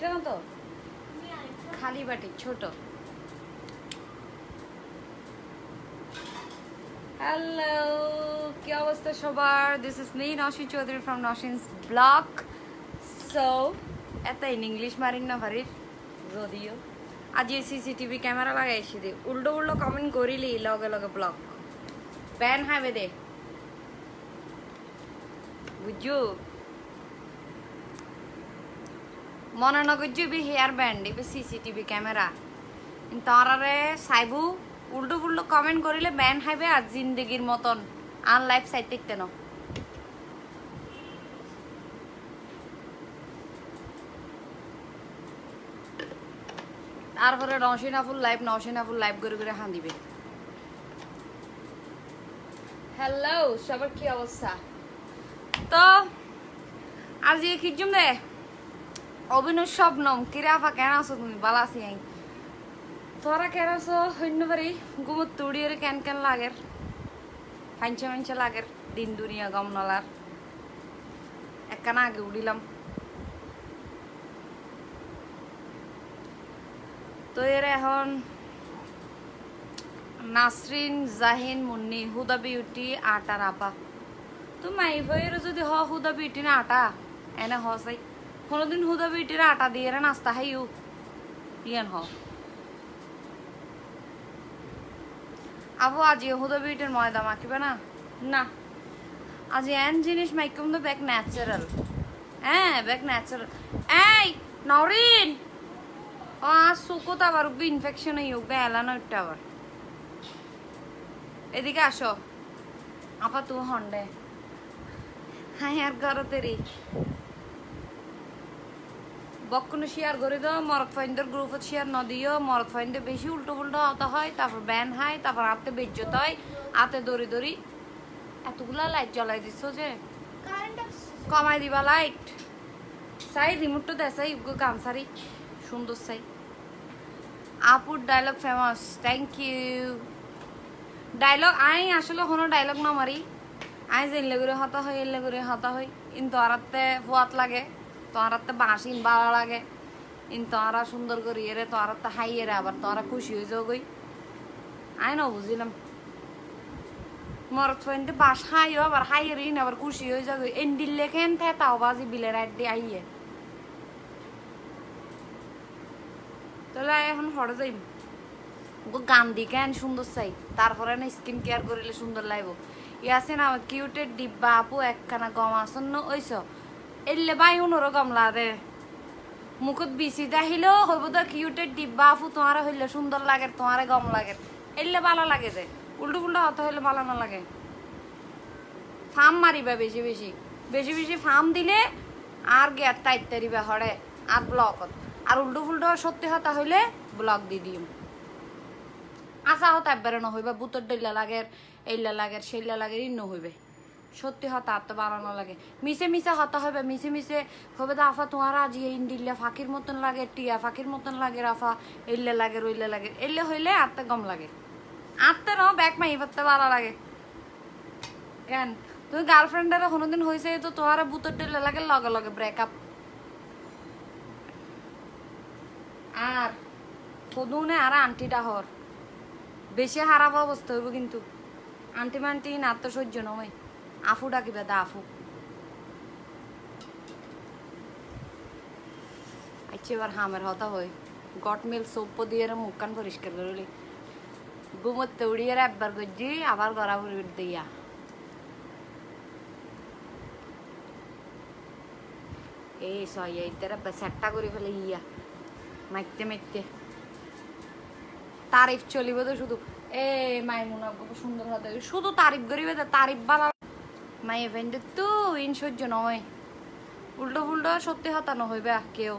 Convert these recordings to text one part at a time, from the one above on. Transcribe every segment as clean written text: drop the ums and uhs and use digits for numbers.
এটা না তো খালি বাটি ছোট হ্যালো কি অবস্থা সবার this is me Nowshin Chowdhury from Nowshin's blog so এত ইংলিশ মারিন না ভারির যদিও আজ সিসিটিভি ক্যামেরা লাগাইছি দে উল্টো উল্টো কমেন্ট করিলি লগে লগে ব্লগ ব্যান হবে দে বুঝছো মনে নগরবি হেয়ার ব্যান্ড এবার সিসিটিভি ক্যামেরা তারারে সাইবু উল্টো উল্টো কমেন্ট করিলে ব্যান হাইবে আর জিন্দগির মতন আর লাইফ সাইড দেখতে না তারপরে নওশিনাফুল লাইভ করে করে হান দিবে হ্যালো সবার কি অবস্থা তো আজ কি জুম দে অভিনয় স্বপ্নম কিরাফা কেন আছো তুমি ভালো আছি আই তোরা কেন আছো হইন্য পারি গুমত তুড়িয়ে কেন কেন লাগের ফাইনছে মাইনছে লাগের দিন দুনিয়া গম নলার একখানা আগে উড়িলাম তো এর এখন নাসরিন জাহিন মুন্নি হুদা বিউটি আটার আপা তো মাই ভাইয়ের যদি হুদা বিউটি না আটা এনে হসাই কোনোদিন হুদা বিউটির আটা দিয়ে নাস্তা খাইও ইয়ান হ আবু আজি হুদা বিউটির ময়দা মাখিবে না না আজি এন জিনিস মাইকম তো ব্যাক ন্যাচারাল হ্যাঁ ব্যাক ন্যাচারাল এই নরিন সুকো তো আবার ইনফেকশন হয়ে বেলা না ওইটা আবার এদিকে আসো আপা তু হন্ডে হ্যাঁ আর ঘর তেরি বকনো শেয়ার করে দাও মরদ ফাইন্ডার গ্রুপত শেয়ার ন দিও মরদ ফাইন্ডে বেশি উল্টো পুল্টো হতে হয় তারপর ব্যান হয় তারপর হাতে বেজ্জত হয় হাতে দড়ি দড়ি এতগুলা লাইট জ্বলাই দিচ্ছ যে কমাই দিবা লাইট চাই রিমোটটা দেখাই গান সারি সুন্দর চাই আপুর dialogue famous thank you dialogue আই আসলে কোনো ডায়লগ না মারি আই যে এলে করে হতা হয় এলে করে হতা হয় কিন্তু আরাতে ফুয়াত লাগে তোরাতে বাসিন ভালো লাগে ইন তোরা সুন্দর করি রে তোরাতে হাইয়ে রে আবার তোরা খুশি হয়ে যাও গই আই না বুঝিলাম মরত ফেন্টে বাস হাইও আবার হাইয়ে রিন আবার খুশি হয়ে যাও এন্ডিল লেখেন থে তাও বাজি বিলের আড্ডি আইয়ে তাহলে এখন হরে যাইব গান দি কেন সুন্দর চাই তারপরে না স্কিন কেয়ার করিলে সুন্দর লাগব ইয়াছে না কিউটের ডিব্বা আপু একখানা গম আসন্ন ওইস এলে বাই উনোর গমলা দে মুখত বিচি দেখিলেও হইব তো কিউটের ডিব্বা আপু তোমার হইলে সুন্দর লাগে তোমার গম লাগে এলে ভালো লাগে যে উল্টো পুল্টো হতে হইলে ভালো না লাগে ফার্ম মারিবা বেশি বেশি বেশি বেশি ফার্ম দিলে আর গেট টাইট তারিবা হরে আর ব্লকত আর উল্টো ফুল্টো সত্যি হতা হইলে ব্লক দি দিম আশা হতা একবারে ন হইবা বুতর ডইলা লাগের এইলা লাগের সেইলা লাগের ইন্ন হইবে সত্যি হতা আর তো বাড়ানো লাগে মিশে মিশে হতা হবে মিশে মিশে হবে তো আফা তোমার আজি ইন্ডিল্লা ফাঁকির মতন লাগে টিয়া ফাঁকির মতন লাগে আফা এইলে লাগে রইলে লাগে এলে হইলে আত্মা গম লাগে আত্মা ন ব্যাক মাই করতে ভালো লাগে কেন তুমি গার্লফ্রেন্ডের কোনোদিন হয়েছে তো তোমার বুতর ডইলা লাগে লগে লগে ব্রেকআপ আর সদুনে আর আন্টিটা হর বেশি খারাপ অবস্থা হইব কিন্তু আন্টি মান্টি না তো সহ্য নয় আফু ডাকিবে দা আফু আচ্ছা এবার হামের হতা হয় গট মিল সোপ দিয়ে মুখ কান পরিষ্কার করলি ঘুমোতে উড়িয়ে একবার গজি আবার গড়া উড়ি দিয়া এই সয় এইটারা সেটটা করে ফেলে ইয়া মাইতে মাইতে তারিফ চলিব তো শুধু এ মাইমুনা সুন্দর হতে শুধু তারিফ করিবে তারিফ বালা মাই এভেন্টে তো ইন সহ্য নয় উল্টো ফুল্টো সত্যি হতানো হইবে কেউ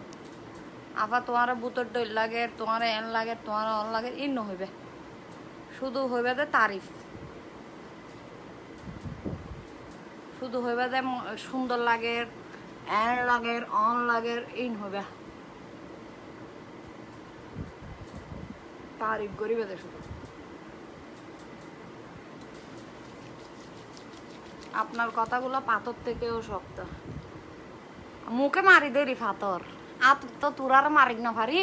আফা তোমার বুতর ডইল লাগে তোমার এন লাগে তোমার অন লাগে ইন হইবে শুধু হইবে দে তারিফ শুধু হইবে দে সুন্দর লাগে এন লাগে অন লাগে ইন হইবে তারিফ করিবে দে শুধু আপনার কথাগুলো পাথর থেকেও শক্ত মুখে মারি দেরি পাথর আত তো তোরার মারিক না পারি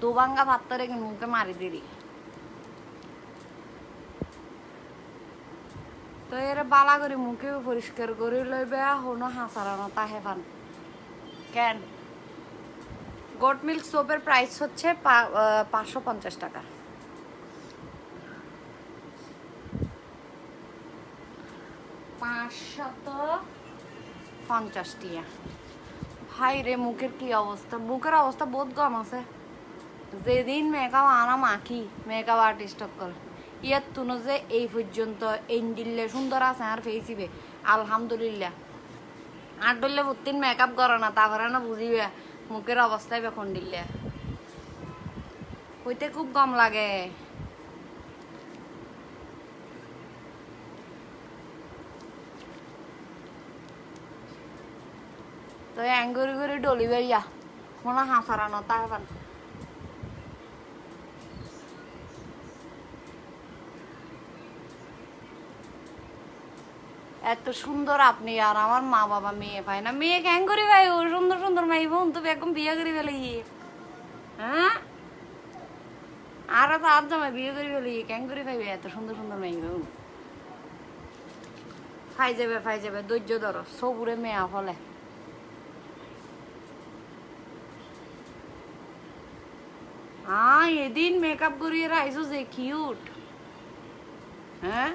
দুবাঙ্গা ভাতরে মুখে মারি দিলি তো এর বালা করে মুখে পরিষ্কার করে লইবে হনো হাসারানো তাহে পান কেন গোট মিল্ক সোপের প্রাইস হচ্ছে 550 টাকা 550 টিয়া ভাই রে মুখের কি অবস্থা মুখের অবস্থা বহুত কম আছে যেদিন মেকআপ আনা মাখি মেকআপ আর্টিস্ট কল ইয়াত তুনো যে এই পর্যন্ত এন্ডিলে সুন্দর আছে আর ফেসিবে আলহামদুলিল্লাহ আর ডললে প্রতিদিন মেকআপ করে না তারপরে না বুঝিবে মুখের অবস্থায় বেখন দিলে হইতে খুব কম লাগে তো অ্যাঙ্গুরি করে ডলি বেরিয়া মনে হাসারানো তাহলে এত সুন্দর আপনি আর আমার মা বাবা মেয়ে পায় না মেয়ে কেন করি ভাই ও সুন্দর সুন্দর মাই বোন তো একদম বিয়ে করে ফেলে হ্যাঁ আর তো আর জামাই বিয়ে করে ফেলে কেন করি ভাই এত সুন্দর সুন্দর মাই বোন ফাই যাবে ধৈর্য ধরো সবুরে মেয়া ফলে এদিন মেকআপ করিয়ে রাইছো যে কিউট হ্যাঁ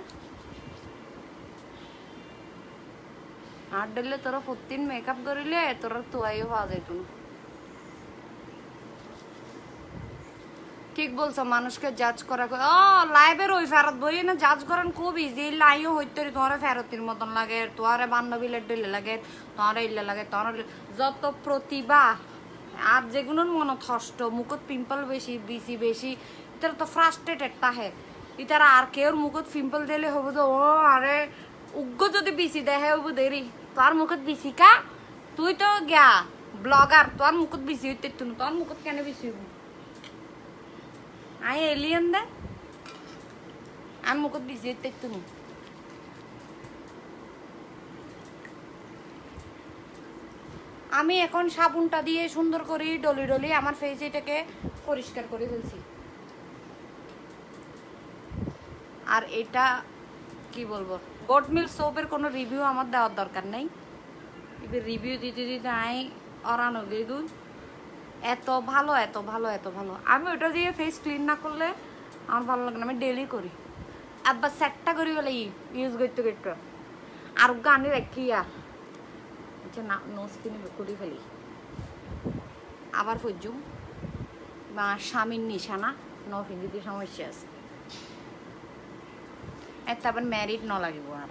আর ডেলে তোরা প্রতিদিন মেকআপ করিলে তোরা তোয়াইও পাওয়া যাইত না ঠিক বলছো মানুষকে জাজ করা লাইভের ওই ফেরত বই না জাজ করেন খুব ইজি লাইও হইতে তোমার ফেরতির মতন লাগে তোমার বান্ধবীলের ডেলে লাগে তোমার ইলে লাগে তোমার যত প্রতিভা আর যেগুলোর মনে থষ্ট মুখত পিম্পল বেশি ইতারা তো ফ্রাস্ট্রেটেড তাহে ইতারা আর কেউ মুখত পিম্পল দিলে হবো তো ও আরে উগ্র যদি বেশি দেহে হবো দেরি তোর মুখত বেশি কা তুই তো গিয়া ব্লগার তোর মুখত বেশি হইতে তোর মুখত কেন বেশি হইব আই এলিয়েন দে আর মুখত বেশি হইতে তুমি আমি এখন সাবুনটা দিয়ে সুন্দর করে ডলি আমার ফেস এটাকে পরিষ্কার করে ফেলছি আর এটা কি বলবো গোট মিল্ক সোপের কোনো রিভিউ আমার দেওয়ার দরকার নেই এবার রিভিউ দিতে আই অরানো গেগুন এত ভালো আমি ওটা দিয়ে ফেস ক্লিন না করলে আমার ভালো লাগে না আমি ডেলি করি আবার সেটটা করি বলে ইউজ করতে আর গানে রাখি আর না নোজ কিনে করে ফেলি আবার ফজুম বা স্বামীর নিশানা নফিলিতে সমস্যা আছে এত আবার ম্যারিড ন লাগিব আর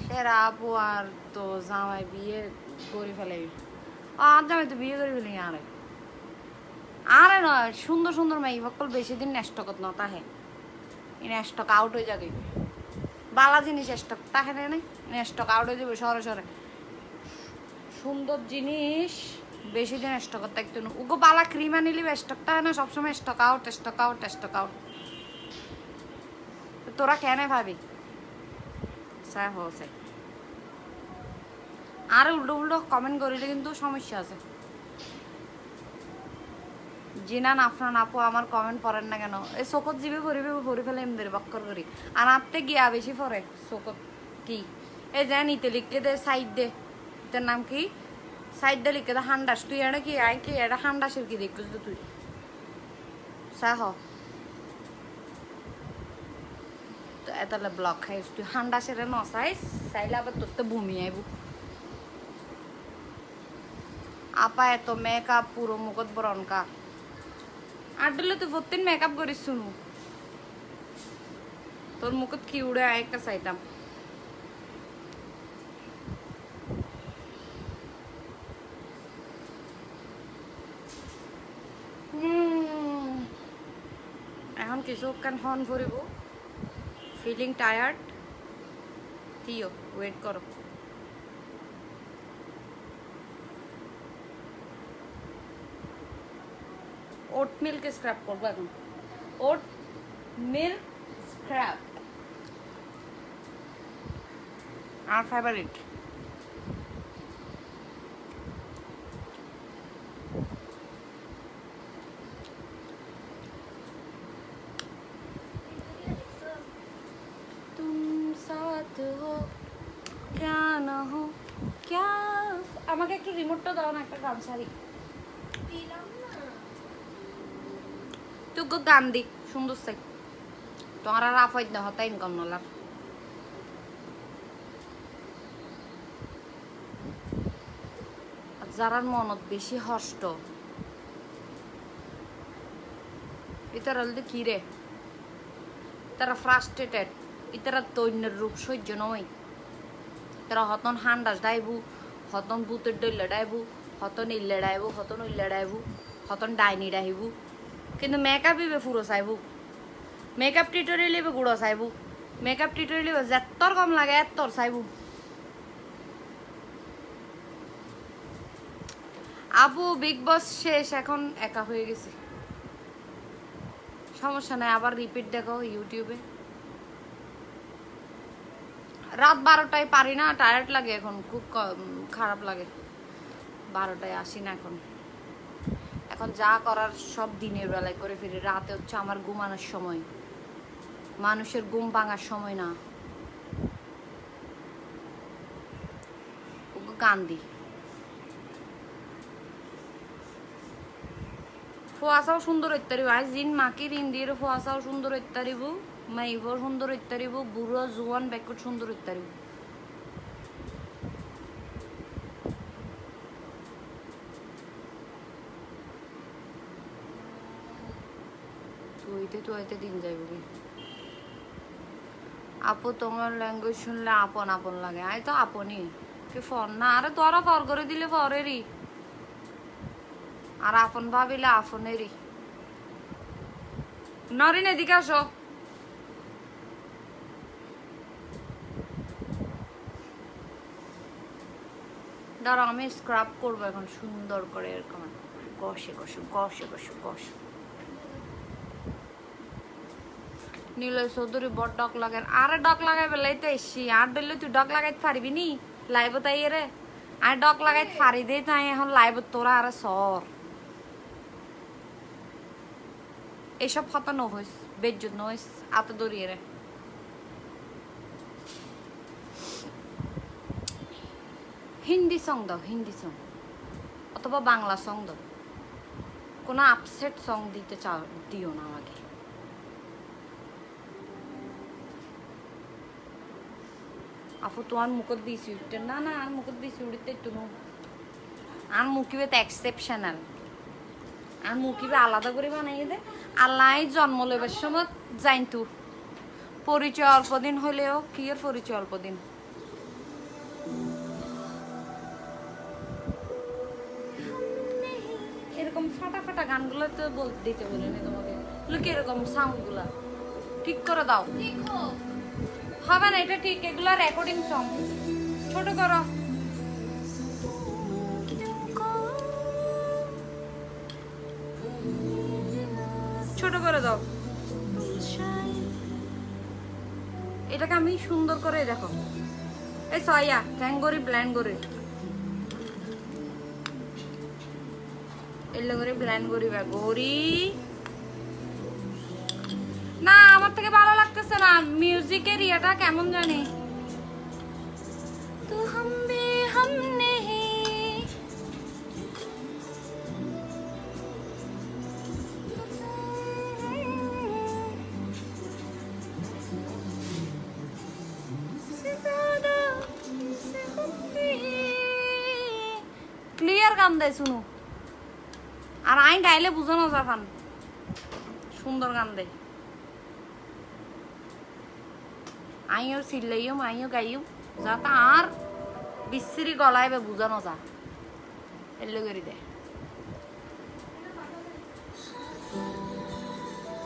সেরা আপু আর তো জামাই বিয়ে করে ফেলে আর জামাই তো বিয়ে করে ফেলি আরে নয় সুন্দর মাই সকল বেশি দিন স্টকত ন তাহে স্টক আউট হয়ে যাবে বালা জিনিস স্টক তাহে নেই স্টক আউট হয়ে যাবে সরে সুন্দর জিনিস বেশি দিন স্টক থাকতো না ওগো বালা ক্রিম আনিলি স্টকটা হয় না সবসময় স্টক আউট তোরা কেন ভাবি হচ্ছে আর উল্টো কমেন্ট করিলে কিন্তু সমস্যা আছে জিনান আফরান আপু আমার কমেন্ট পড়েন না কেন এই চোখত জিবে ভরি ফেলে এমদের বক্কর করি আর আপতে গিয়া বেশি পড়ে চোখত কি এই যে নিতে লিখকে দে সাইড দে তোর নাম কি সাইড দে লিখকে দে হান্ডাস তুই এটা কি আই কি এটা হান্ডাসের কি দেখছিস তো তুই সাহ তো এতলে ব্লক খাইস তুই হান্ডাসের নসাইস চাইলে আবার তোর তো ভূমি আইব আপা এত মেকআপ পুরো মুখত ব্রনকা আর দিলে তুই প্রতিদিন মেকআপ করিস শুনু তোর মুখত কি উড়ে একটা চাইতাম এখন কিছুক্ষণ ফোন ভরিব ফিলিং টায়ার্ড থিও ওয়েট করো ওট মিল্ক স্ক্রাব করবো এখন ওট মিল্ক স্ক্রাব আর ফেভারিট রিমোটটা দাও না, একটা গান ছাড়ি। তুই গান দি সুন্দর চাই তোমার আর আফাই না হতা ইনকাম নলার। যারা মনত বেশি হষ্ট ইতারা কি রে, তারা ফ্রাস্ট্রেটেড, ইতারা তৈন্যের রূপ সহ্য নয়। তারা হতন হান্ডাস ডাইবু, হতন ভূতের ডইলে ডাইবু, হতন ইল্লে ডাইবু, হতন উল্লে ডাইবু, হতন ডাইনি ডাইবু, কিন্তু মেকআপ ইবে ফুরো চাইবু, মেকআপ টিউটোরিয়াল ইবে গুড়ো চাইবু, মেকআপ টিউটোরিয়াল ইবে যেত্তর কম লাগে এত্তর চাইবু। আপু বিগ বস শেষ, এখন একা হয়ে গেছে। সমস্যা নাই, আবার রিপিট দেখো ইউটিউবে। রাত 12টায় পারি না, টায়ার্ড লাগে এখন, খুব খারাপ লাগে। 12টায় আসি না এখন। এখন যা করার সব দিনের বেলায় করে ফিরি, রাতে হচ্ছে আমার ঘুমানোর সময়, মানুষের ঘুম ভাঙার সময় না। কান্দি ফোয়াশাও সুন্দর ইত্যাদি আজ দিন মাকে ইন্দির ফোয়াশাও সুন্দর ইত্যাদিবু, মাইব সুন্দর ইত্যাদিবু, বুড়ো জুয়ান ব্যাকুট সুন্দর ইত্যাদিবু। তুইতে দিন যাইব কি আপু, তোমার ল্যাঙ্গুয়েজ শুনলে আপন আপন লাগে। আই তো আপনই ফোন না, আরে তোরা ফর করে দিলে ফরেরই, আর আপন ভাবিলে আপনেরই। নরিন এদিকে আসো। দাঁড়াও আমি স্ক্রাব করবো এখন সুন্দর করে, এরকম কষে কষে কষে কষে কষে। নীলয় চৌধুরী বড় ডক লাগাই, আরে ডক লাগাই বেলাইতে এসছি, আর ডলে তুই ডক লাগাইতে পারবি নি লাইব তাই রে, আর ডক লাগাইতে পারি দে তাই এখন লাইব তোরা আরে সর এসব কথা নহইস, বেজ্জত নহইস, আত দরিয়ে রে। হিন্দি সং দাও, হিন্দি সং অথবা বাংলা সং দাও, কোনো আপসেট সং দিতে চাও দিও না আমাকে। আপু তোমার মুখত দিয়েছি উঠতে, না না আর মুখত দিয়েছি উঠতে একটু আর মুখিবে তো এক্সেপশনাল, আর মুখিবে আলাদা করে বানাই দে। আল্লাহ জন্ম লেবার সময় জানতু পরিচয় অল্প দিন হলেও কি এর পরিচয় অল্প দিন। এরকম ফাটা ফাটা গানগুলো তো দিতে বলিনি তোমাকে, এরকম সাউন্ড গুলা ঠিক করে দাও। হবে না এটা ঠিক, এগুলো রেকর্ডিং সং, ছোট করো। ছোট করে দাও এটাকে, আমি সুন্দর করে দেখো। এই সয়া ট্যাঙ্গরি ব্ল্যান্ড করে এলে করে ব্ল্যান্ড করিবা গরি না, আমার থেকে ভালো লাগতেছে না মিউজিকের ইয়েটা কেমন জানি। তো হাম বে হাম নেহি, ক্লিয়ার গান দেয় শুনো, আর আই গাইলে বুঝানো যাবান, সুন্দর গান দেয়। আইও চিল্লাইও আইও গাইও যাতে আর বিশ্রী গলাইবে বুঝানো যা, এলে করে দে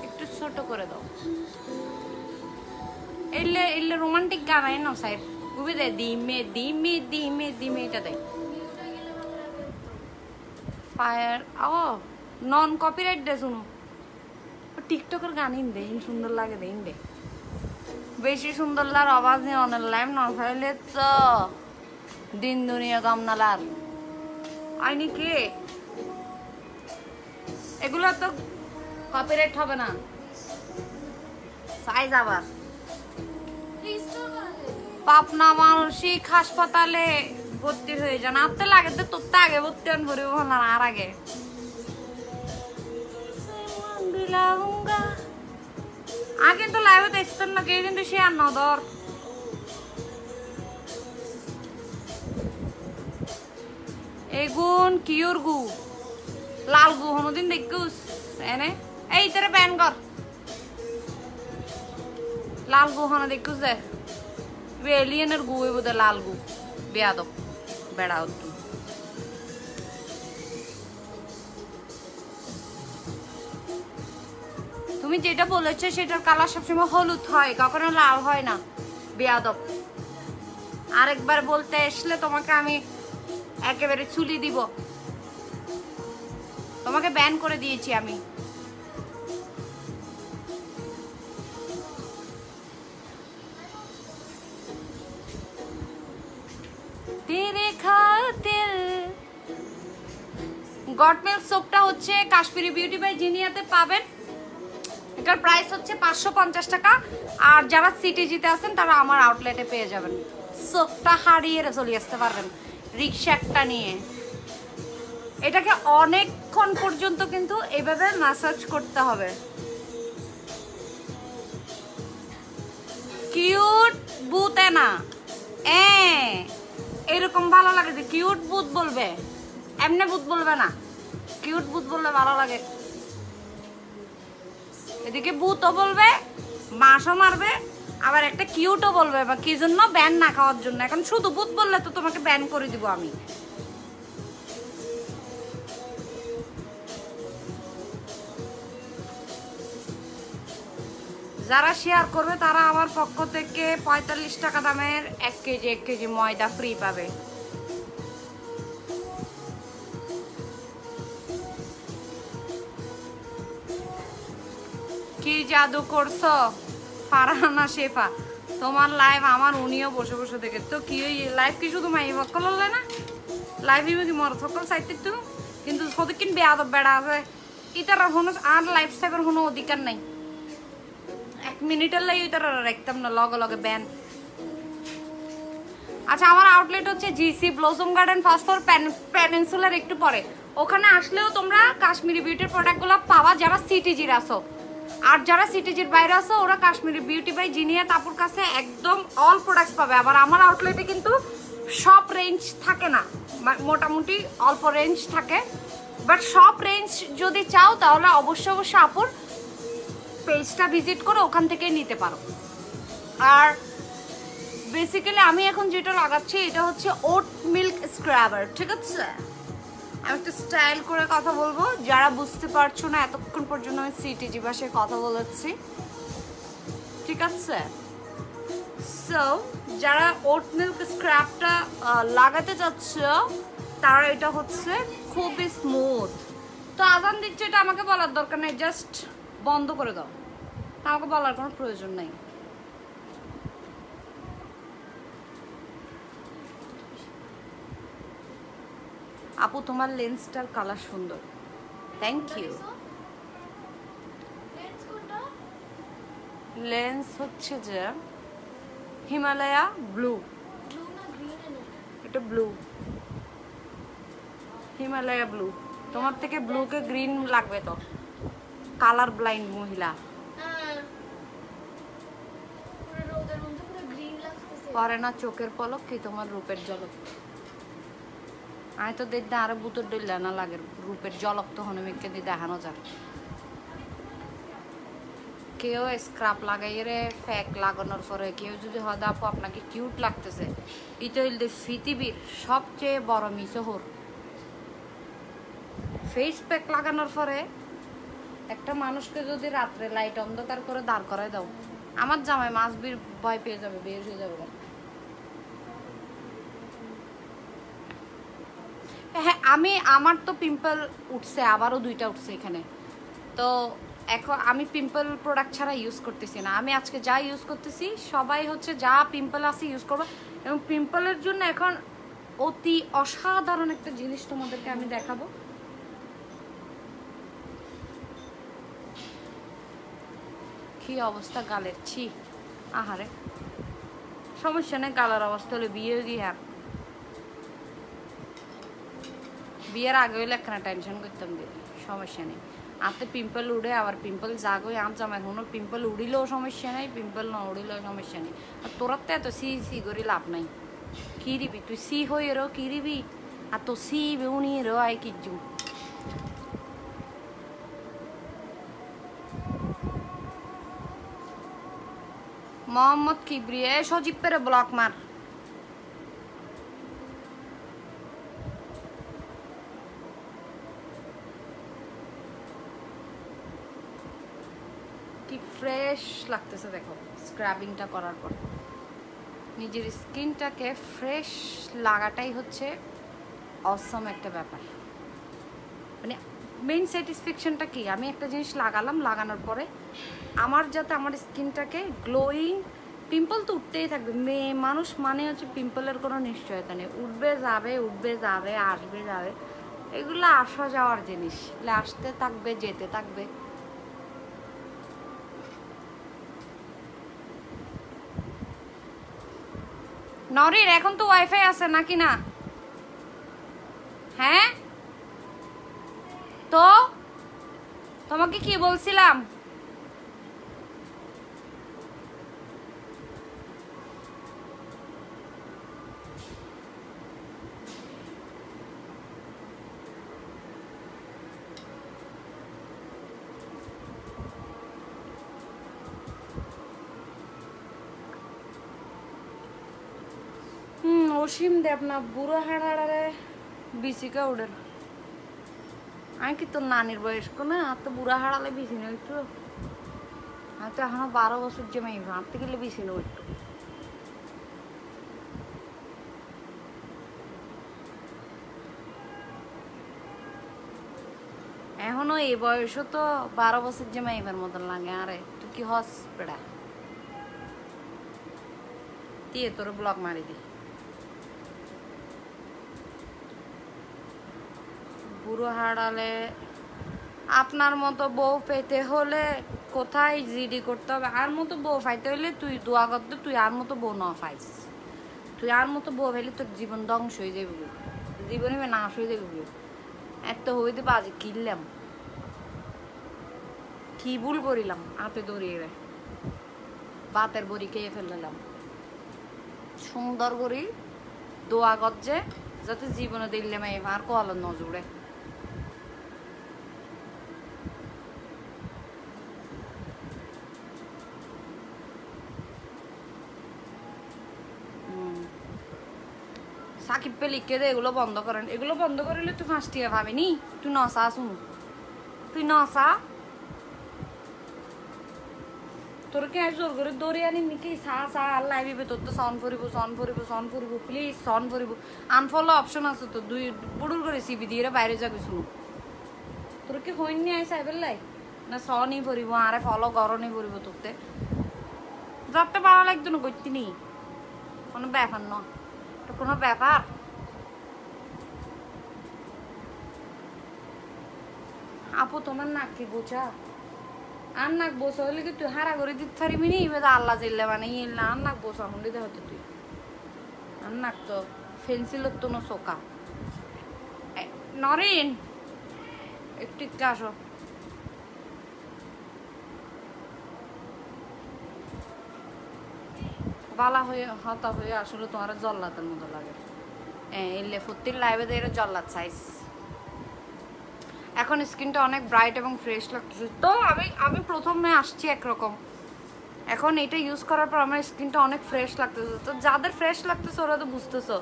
একটু ছোট করে দাও। এলে এলে রোমান্টিক গান আই না সাইড গুবি দে, দিমে দিমে দিমে দিমে এটা দেয়। ফায়ার ও নন কপিরাইট দে শুনো, টিকটকের গান ইন দে, ইন সুন্দর লাগে দে, ইন দে বেশি সুন্দর লার আওয়াজ নেই অনেক লাইম না ফাইলে তো দিন দুনিয়া কাম নালার আইনি কে, এগুলো তো কপিরাইট হবে না। সাইজ আবার পাবনা মানসিক হাসপাতালে ভর্তি হয়ে যান আত্মে লাগে তো তোর আগে ভর্তি হন ভরে না আর আগে আগে তো লাইভে দেখতেন না কেউ কিন্তু সে আর নদর এগুন কিউর গু লাল গু হনুদিন দেখুস এনে এই তোরে ব্যান কর লাল গু হন দেখুস দে এলিয়েনের গু বোধ লাল গু বেয়াদব বেড়া হতো তুমি যেটা বলেছো সেটার কালার সবসময় হলুদ হয় কখনো লাল হয় না বেয়াদব আরেকবার বলতে আসলে তোমাকে আমি একেবারে চুলি দিব তোমাকে ব্যান করে দিয়েছি আমি তেরে খাতির গট মিল্ক সোপটা হচ্ছে কাশ্মীরি বিউটি বাই জিনিয়াতে পাবেন এটার প্রাইস হচ্ছে 550 টাকা আর যারা সিটিজিতে আছেন তারা আমার আউটলেটে পেয়ে যাবেন সোপটা হারিয়ে চলে আসতে পারবেন রিক্সা একটা নিয়ে এটাকে অনেকক্ষণ পর্যন্ত কিন্তু এইভাবে ম্যাসাজ করতে হবে কিউট বুতে না এরকম ভালো লাগে যে কিউট বুত বলবে এমনি বুত বলবে না কিউট বুত বললে ভালো লাগে এদিকে বুতও বলবে মাসও মারবে আবার একটা কিউটও বলবে বা কি জন্য ব্যান না খাওয়ার জন্য এখন শুধু বুত বললে তো তোমাকে ব্যান করে দিব আমি যারা শেয়ার করবে তারা আমার পক্ষ থেকে 45 টাকা দামের 1 কেজি ময়দা ফ্রি পাবে কি জাদু করছো ফারহানা শেফা তোমার লাইভ আমার উনিও বসে বসে দেখে তো কি লাইভ কি শুধু মাই বকল হলে না লাইভ কি মর সকল সাইতে তো কিন্তু কতক্ষণ বেয়াদব বেড়া আছে ইতার কোনো আর লাইফ সেভার কোনো অধিকার নাই 1 মিনিটের লাগে ইতার রাখতাম না লগে লগে ব্যান আচ্ছা আমার আউটলেট হচ্ছে GC blossom garden first floor peninsular একটু পরে ওখানে আসলেও তোমরা কাশ্মীরি বিউটির প্রোডাক্টগুলো পাওয়া যারা সিটিজির আসো আর যারা সিটিজির বাইরে আসো ওরা কাশ্মীরি বিউটি বাই জিনিয়া তাপুর কাছে একদম অল প্রোডাক্টস পাবে আবার আমার আউটলেটে কিন্তু সব রেঞ্জ থাকে না মোটামুটি অল্প রেঞ্জ থাকে বাট সব রেঞ্জ যদি চাও তাহলে অবশ্যই আপুর পেজটা ভিজিট করে ওখান থেকে নিতে পারো আর বেসিক্যালি আমি এখন যেটা লাগাচ্ছি এটা হচ্ছে ওট মিল্ক স্ক্রাবার ঠিক আছে আমি একটু স্টাইল করে কথা বলবো যারা বুঝতে পারছো না এতক্ষণ পর্যন্ত আমি সিটিজি ভাষায় কথা বলেছি ঠিক আছে সো যারা ওট মিল্ক স্ক্রাবটা লাগাতে চাচ্ছে তারা এটা হচ্ছে খুবই স্মুথ তো আজান দিচ্ছে এটা আমাকে বলার দরকার নেই জাস্ট বন্ধ করে দাও আমাকে বলার কোনো প্রয়োজন নেই আপু তোমার লেন্সটার কালার সুন্দর থ্যাংক ইউ লেন্স হচ্ছে যে হিমালয়া ব্লু এটা ব্লু হিমালয়া ব্লু তোমার থেকে ব্লু কে গ্রিন লাগবে তো কালার ব্লাইন্ড মহিলা পরে না চোখের পলক কি তোমার রূপের ঝলক আমি তো দেখতে আরো বুতর ডইলা না লাগে রূপের ঝলক তো হনুমিককে দিয়ে দেখানো যায় কেউ স্ক্রাব লাগাই রে ফ্যাক লাগানোর পরে কেউ যদি হদা আপু আপনাকে কিউট লাগতেছে এটা হইলে পৃথিবীর সবচেয়ে বড় মিশহর ফেস প্যাক লাগানোর পরে একটা মানুষকে যদি রাত্রে লাইট অন্ধকার করে দাঁড় করায় দাও আমার জামাই মাছ বীর ভয় পেয়ে যাবে বের হয়ে যাবে হ্যাঁ আমার তো পিম্পল উঠছে আবারও 2টা উঠছে এখানে তো এখন আমি পিম্পল প্রোডাক্ট ছাড়া ইউজ করতেছি না আমি আজকে যা ইউজ করতেছি সবাই হচ্ছে যা পিম্পল আছে ইউজ করবো এবং পিম্পলের জন্য এখন অতি অসাধারণ একটা জিনিস তোমাদেরকে আমি দেখাবো কি অবস্থা গালের ছি আহারে সমস্যা নেই গালের অবস্থা হলে বিয়ে গিয়ে আর বিয়ের আগে হইলে একখানা টেনশন করতাম দিয়ে, সমস্যা নেই। আতে পিম্পল উড়ে আবার পিম্পল জাগোয় আম জামাই কোনো পিম্পল উড়িলেও সমস্যা নেই, পিম্পল না উড়িলেও সমস্যা নেই। আর তোরার তো এত সি সি করি লাভ নাই। কি রিবি তুই সি হয়ে রো, কি রিবি আর তো সি বেউনি রো আই কিজু। মোহাম্মদ কিবরিয়া সজীব পেরে ব্লক মার। কি ফ্রেশ লাগতেছে দেখো স্ক্রাবিংটা করার পর। নিজের স্কিনটাকে ফ্রেশ লাগাটাই হচ্ছে অসম একটা ব্যাপার। মানে মেইন স্যাটিসফ্যাকশনটা কি, আমি একটা জিনিস লাগালাম, লাগানোর পরে আমার যাতে আমার স্কিনটাকে গ্লোয়িং, পিম্পল তো উঠতেই থাকবে, মেয়ে মানুষ মানে হচ্ছে পিম্পলের কোনো নিশ্চয়তা নেই, উঠবে যাবে উঠবে যাবে আসবে যাবে, এগুলো আসা যাওয়ার জিনিস, আসতে থাকবে যেতে থাকবে। নরিন এখন তো ওয়াইফাই আছে নাকি না? হ্যাঁ তো তোমাকে কি বলছিলাম? অসীম দেব না বুড়ো হাড়াড়ারে বিচিকা উড়ের। আমি কি তোর নানির বয়স্ক না? আর তো বুড়া হাড়ালে বেশি না একটু, আমি তো এখনো 12 বছর জমে হাঁটতে গেলে বেশি না একটু। এখনো এই বয়সও তো 12 বছর জমে এবার মতন লাগে। আরে তুই কি হস বেড়া দিয়ে তোর ব্লক মারি দি। বুড়ো হাড়ালে আপনার মতো বউ পেতে হলে কোথায় জিডি করতে হবে? আর মতো বউ পাইতে হলে তুই দোয়া করতে, তুই আর মতো বউ না পাইস। তুই আর মতো বউ পাইলে তোর জীবন ধ্বংস হয়ে যাবে, জীবনে নাশ হয়ে যাবে। এত হইতে বাজে কিনলাম, কি ভুল করিলাম, হাতে দড়িয়ে বাতের বড়ি খেয়ে ফেললাম। সুন্দর করি দোয়া করছে যাতে জীবনে দিল্লে মেয়ে আর কল নজুড়ে। সাকিবকে লিখে দে এগুলো বন্ধ করেন, এগুলো বন্ধ করিলে তুই 5 টাকা পাবিনি। তুই নসা শুন, তুই নসা, তোর কি জোর করে দৌড়ে আনি মিকি সা সা আল্লাহ আইবি তোর তো সন ফুরিব সন ফুরিব সন ফুরিব, প্লিজ সন ফুরিব। আনফলো অপশন আছে তো, দুই বুড়ুর করে সিবি দিয়ে বাইরে যাবি শুনো। তোর কি হইনি আই সাইবেল লাই না সনই ফুরিব আরে ফলো গরমই ফুরিব তোরতে যতটা ভালো লাগতো না করতে নি কোনো ব্যাপার না, তো কোনো ব্যাপার। আপু তোমার নাক কি বোঝা? আর নাক বসা হলে কি তুই হারা করে দিতে পারিবি নি? এবার আল্লাহ জিল্লে মানে ইল্লা আর নাক বসা হলে দেখ তুই আর নাক তো ফেন্সিল তো না চোকা। নরিন একটু আসো, বালা হয়ে হতা হয়ে আসলে তোমার জল্লাতের মতো লাগে। এলে ফুর্তির লাইভে দিয়ে জল্লাদ সাইজ। এখন স্কিনটা অনেক ব্রাইট এবং ফ্রেশ লাগতেছে। তো আমি প্রথমে আসছি একরকম, এখন এটা ইউজ করার পর আমার স্কিনটা অনেক ফ্রেশ লাগতেছে। তো যাদের ফ্রেশ লাগতেছে ওরা তো বুঝতেছো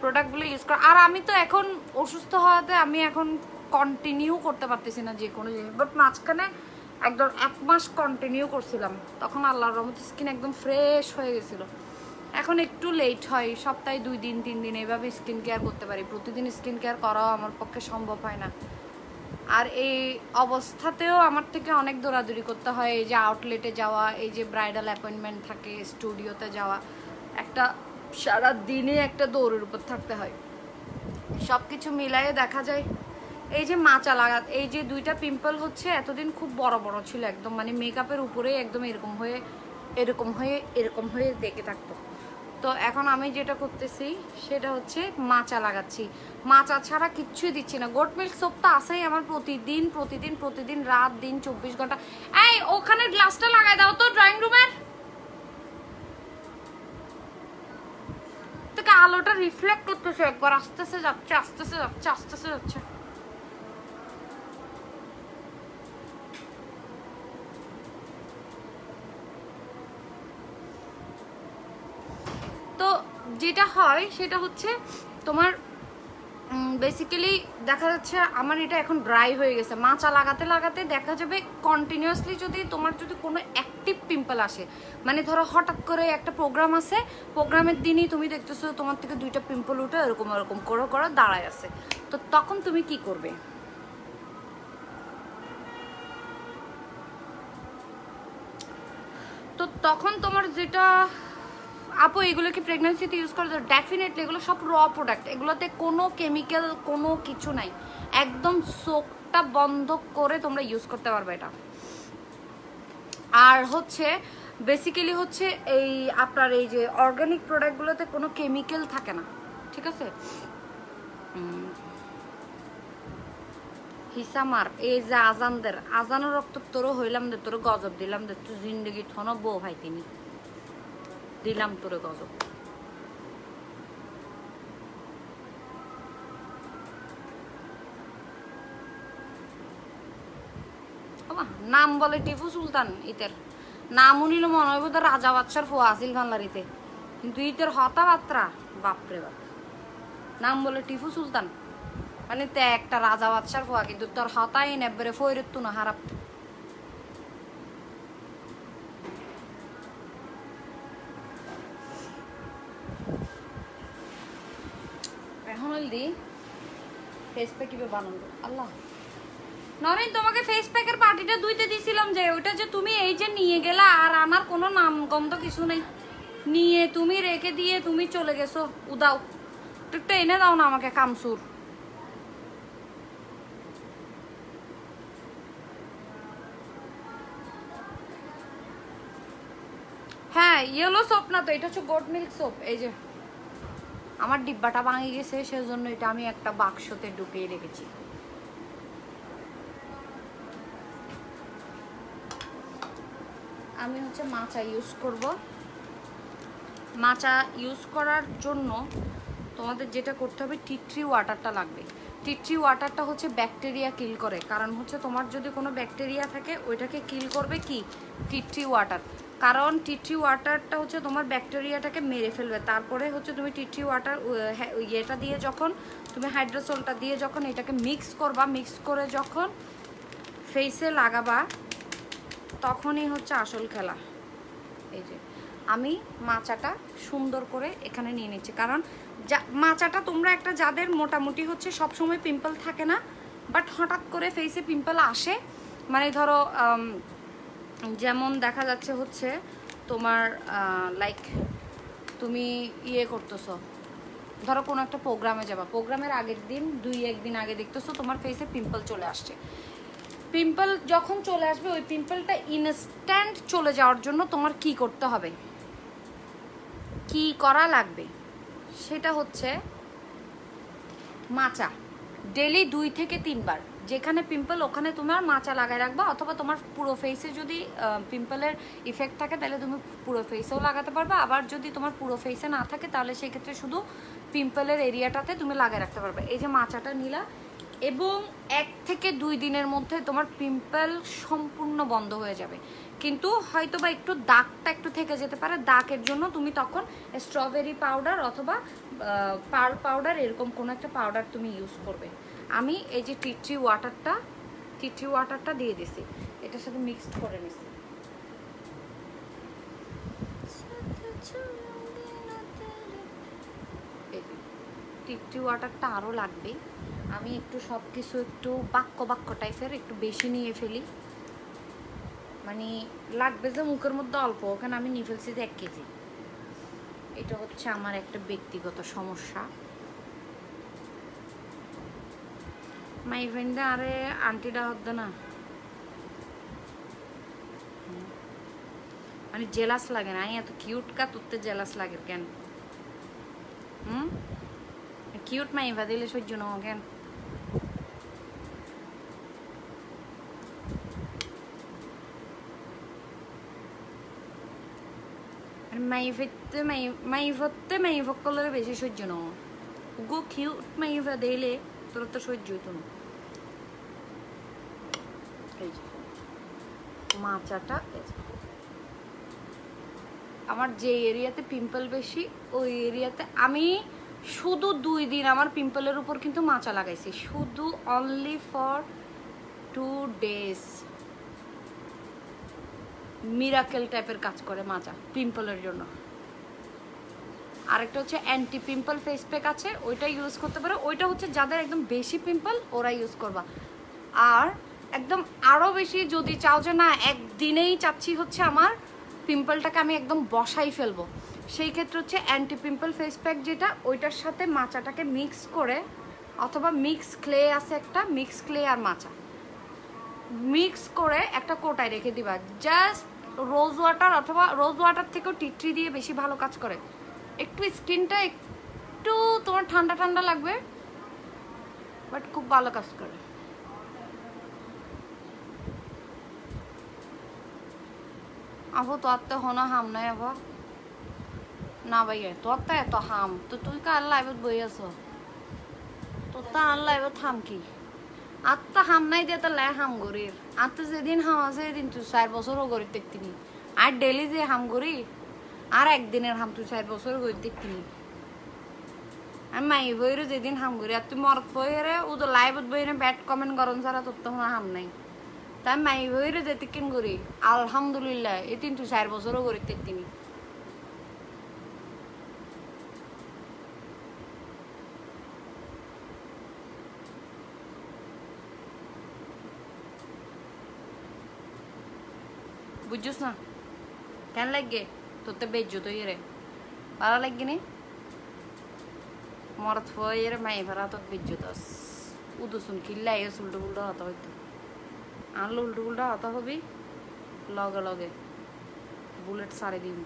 প্রোডাক্টগুলো ইউজ করা। আর আমি তো এখন অসুস্থ হওয়াতে আমি এখন কন্টিনিউ করতে পারতেছি না যে কোনো জিনিস, বাট মাঝখানে একদম 1 মাস কন্টিনিউ করছিলাম, তখন আল্লাহর রহমতে স্কিন একদম ফ্রেশ হয়ে গেছিলো। এখন একটু লেট হয়, সপ্তাহে 2 দিন 3 দিন এইভাবে স্কিন কেয়ার করতে পারি। প্রতিদিন স্কিন কেয়ার করাও আমার পক্ষে সম্ভব হয় না। আর এই অবস্থাতেও আমার থেকে অনেক দৌড়াদৌড়ি করতে হয়, এই যে আউটলেটে যাওয়া, এই যে ব্রাইডাল অ্যাপয়েন্টমেন্ট থাকে, স্টুডিওতে যাওয়া, একটা সারা দিনে একটা দৌড়ের উপর থাকতে হয়। সব কিছু মিলাইয়ে দেখা যায় এই যে মাচা লাগা, এই যে 2টা পিম্পল হচ্ছে এতদিন খুব বড় বড় ছিল একদম, মানে মেকআপের উপরে একদম এরকম হয়ে এরকম হয়ে এরকম হয়ে দেখে থাকতো। তো এখন আমি যেটা করতেছি সেটা হচ্ছে মাচা লাগাচ্ছি। মাচা ছাড়া কিচ্ছুই দিচ্ছি না। গোট মিল্ক সোপ তো আছেই আমার প্রতিদিন প্রতিদিন প্রতিদিন, রাত দিন 24 ঘন্টা। এই ওখানে গ্লাসটা লাগাই দাও তো ড্রয়িং রুমের থেকে, আলোটা রিফ্লেক্ট করতেছে, একবার আস্তেছে যাচ্ছে আস্তেছে যাচ্ছে আস্তেছে যাচ্ছে। তো যেটা হয় সেটা হচ্ছে তোমার বেসিক্যালি দেখা যাচ্ছে আমার এটা এখন ড্রাই হয়ে গেছে। মাচা লাগাতে লাগাতে দেখা যাবে কন্টিনিউয়াসলি যদি তোমার যদি কোনো অ্যাক্টিভ পিম্পল আসে, মানে ধরো হঠাৎ করে একটা প্রোগ্রাম আছে, প্রোগ্রামের দিনই তুমি দেখতেছো তোমার থেকে 2টা পিম্পল উঠে এরকম এরকম করে করে দাঁড়ায় আছে, তো তখন তুমি কি করবে? তো তখন তোমার যেটা, আপু এগুলো কি প্রেগন্যান্সিতে ইউজ করা যায়? ডেফিনেটলি, এগুলো সব র প্রোডাক্ট, এগুলোতে কোনো কেমিক্যাল কোনো কিছু নাই, একদম সোকটা বন্ধ করে তোমরা ইউজ করতে পারবে এটা। আর হচ্ছে বেসিক্যালি হচ্ছে এই আপনার এই যে অর্গানিক প্রোডাক্টগুলোতে কোনো কেমিক্যাল থাকে না, ঠিক আছে? হিসামার এই যে আজানদের আজানের রক্ত তোরও হইলাম দে, তোর গজব দিলাম দে, তুই জিন্দগি থন বউ ভাই তিনি দিলাম তোরে গজব। নাম বলে টিপু সুলতান, ইতের নাম উনিল মনে হইব তো রাজা বাদশার ফোয়া আসিল বাংলারিতে, কিন্তু ইতের হতাবাত্রা বাপরে বাপ। নাম বলে টিপু সুলতান, মানে তে একটা রাজা বাদশার ফোয়া, কিন্তু তোর হতাই নেবরে ফইরত না হারাপ। এখন হলদি ফেস প্যাক কিভাবে বানাবো আল্লাহ। নরেন তোমাকে ফেস প্যাকের পার্টিটা ধুইতে দিছিলাম, যে ওইটা যে তুমি এই যে নিয়ে গেলা, আর আমার কোনো নাম গন্ধ কিছু নেই, নিয়ে তুমি রেখে দিয়ে তুমি চলে গেছো। উদাও একটু এনে দাও না আমাকে কামসুর। হ্যাঁ ইয়েলো সোপ না তো, এটা হচ্ছে গোট মিল্ক সোপ। এই যে আমার ডিব্বাটা ভাঙে গেছে, সেজন্য এটা আমি একটা বাক্সতে ঢুকিয়ে রেখেছি। আমি হচ্ছে মাচা ইউজ করব। মাচা ইউজ করার জন্য তোমাদের যেটা করতে হবে, টি ট্রি ওয়াটারটা লাগবে। টি ট্রি ওয়াটারটা হচ্ছে ব্যাকটেরিয়া কিল করে, কারণ হচ্ছে তোমার যদি কোনো ব্যাকটেরিয়া থাকে ওইটাকে কিল করবে কি টি ট্রি ওয়াটার, কারণ টি ট্রি ওয়াটারটা হচ্ছে তোমার ব্যাকটেরিয়াটাকে মেরে ফেলবে। তারপরে হচ্ছে তুমি টি ট্রি ওয়াটার ইয়েটা দিয়ে যখন তুমি হাইড্রোসোলটা দিয়ে যখন এটাকে মিক্স করবা, মিক্স করে যখন ফেসে লাগাবা তখনই হচ্ছে আসল খেলা। এই যে আমি মাচাটা সুন্দর করে এখানে নিয়ে নিচ্ছি, কারণ মাচাটা তোমরা একটা যাদের মোটামুটি হচ্ছে সবসময় পিম্পল থাকে না, বাট হঠাৎ করে ফেসে পিম্পল আসে, মানে ধরো যেমন দেখা যাচ্ছে হচ্ছে তোমার লাইক তুমি ইয়ে করতেছো, ধরো কোনো একটা প্রোগ্রামে যাবা, প্রোগ্রামের আগের দিন 2-1 দিন আগে দেখতেছো তোমার ফেসে পিম্পল চলে আসছে। পিম্পল যখন চলে আসবে, ওই পিম্পলটা ইনস্ট্যান্ট চলে যাওয়ার জন্য তোমার কি করতে হবে, কি করা লাগবে, সেটা হচ্ছে মাচা ডেলি 2 থেকে 3 বার। যেখানে পিম্পল ওখানে তোমার মাচা লাগাই রাখবা, অথবা তোমার পুরো ফেসে যদি পিম্পলের ইফেক্ট থাকে তাহলে তুমি পুরো ফেসেও লাগাতে পারবে, আবার যদি তোমার পুরো ফেসে না থাকে তাহলে সেই ক্ষেত্রে শুধু পিম্পলের এরিয়াটাতে তুমি লাগাই রাখতে পারবে। এই যে মাচাটা নিলা, এবং 1 থেকে 2 দিনের মধ্যে তোমার পিম্পল সম্পূর্ণ বন্ধ হয়ে যাবে। কিন্তু হয়তো বা একটু দাগটা একটু থেকে যেতে পারে, দাগের জন্য তুমি তখন স্ট্রবেরি পাউডার অথবা পার্ল পাউডার এরকম কোনো একটা পাউডার তুমি ইউজ করবে। আমি এই যে টি ট্রি ওয়াটারটা দিয়ে দিছি, এটার সাথে মিক্সড করে নিছি। টি ট্রি ওয়াটারটা আরও লাগবে। আমি একটু সব কিছু একটু বাক্য টাইপের একটু বেশি নিয়ে ফেলি, মানে লাগবে যে মুখের মধ্যে অল্প, ওখানে আমি নিয়ে ফেলছি 1 কেজি। এটা হচ্ছে আমার একটা ব্যক্তিগত সমস্যা। মাই ফ্রেন্ডে আরে আন্টিটা হতো না, মানে জেলাস লাগে না, এত কিউট কা তুতে জেলাস লাগে কেন? হুম কিউট মাইভা দিলে সহ্য না কেন মাইফত্তে বেশি সহ্য না গো কিউট মাইভা দিলে তোর তো সহ্য হতো না মাচাটা আমার যে এরিয়াতে পিম্পল বেশি ওই এরিয়াতে আমি শুধু 2 দিন আমার পিম্পলের উপর কিন্তু মাচা লাগাইছি শুধু অনলি ফর 2 days মিরাকেল টাইপের কাজ করে মাচা পিম্পলের জন্য আরেকটা হচ্ছে অ্যান্টি পিম্পল ফেস প্যাক আছে ওইটা ইউজ করতে পারো ওইটা হচ্ছে যাদের একদম বেশি পিম্পল ওরা ইউজ করবা আর একদম আরও বেশি যদি চাও যে না একদিনেই চাচ্ছি হচ্ছে আমার পিম্পলটাকে আমি একদম বসাই ফেলবো সেই ক্ষেত্রে হচ্ছে অ্যান্টি পিম্পল ফেস প্যাক যেটা ওইটার সাথে মাচাটাকে মিক্স করে অথবা মিক্স ক্লে আছে একটা মিক্স ক্লে আর মাচা মিক্স করে একটা কোটায় রেখে দিবা জাস্ট রোজ ওয়াটার অথবা রোজ ওয়াটার থেকেও টিট্রি দিয়ে বেশি ভালো কাজ করে একটু স্কিনটা একটু তোমার ঠান্ডা ঠান্ডা লাগবে বাট খুব ভালো কাজ করে আবু তোর তো হনো হাম নাই আবু না ভাইয়া তোর তো এত হাম তো তুই কার লাইভত বই আছো তোর তো আর লাইভত হাম কি আর তো হাম নাই দিয়ে তো লাই হাম গরির আর তো যেদিন হাম আছে সেদিন তুই 4 বছরও গরির দেখতিনি আর ডেলি যে হাম গরি আর একদিনের হাম তুই 4 বছরও গরির দেখতিনি আমি মাই বইরে যেদিন হাম গরি আর তুই মরত বইরে ও তো লাইভত বইরে ব্যাড কমেন্ট করন ছাড়া তোর তো হাম নাই তাই মাই বইরে যেতে কিন করি আলহামদুলিল্লাহ এই 3-4 বছরও করি তিনি বুঝছিস না কেন লাগে তোর তো বেজ্জো তো রে ভালো লাগবে নি মরত ফয়ের মাই ভরা তো বেজ্জো দস উদুসুন কিল্লাই উল্টো উল্টো হতা হইতো আনলো উল্টো উল্টা হতা হবি লগে লগে বুলেট সারে দিন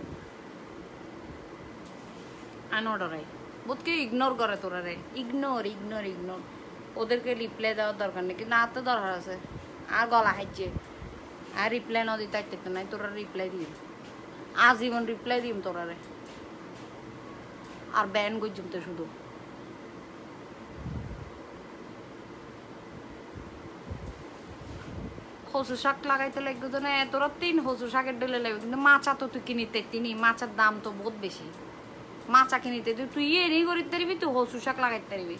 আনডরাই বহুত কি ইগনোর করে তোরা রে ইগনোর ইগনোর ইগনোর ওদেরকে রিপ্লাই দেওয়ার দরকার নেই কিন্তু আর তো দরকার আছে আর গলা হাইছে আর রিপ্লাই না দিতে চাইতে নাই তোরা রিপ্লাই দিম আজীবন রিপ্লাই দিম তোরা রে আর ব্যান গজুম তো শুধু হসু শাক লাগাইতে লাগবে তো না তোরা 3 হসু শাকের ডেলে লাগবে কিন্তু মাচা তো তুই কিনিতে তিনি মাচার দাম তো বহুত বেশি মাচা কিনিতে তুই এনেই করিতে পারবি তুই হসু শাক লাগাইতে পারবি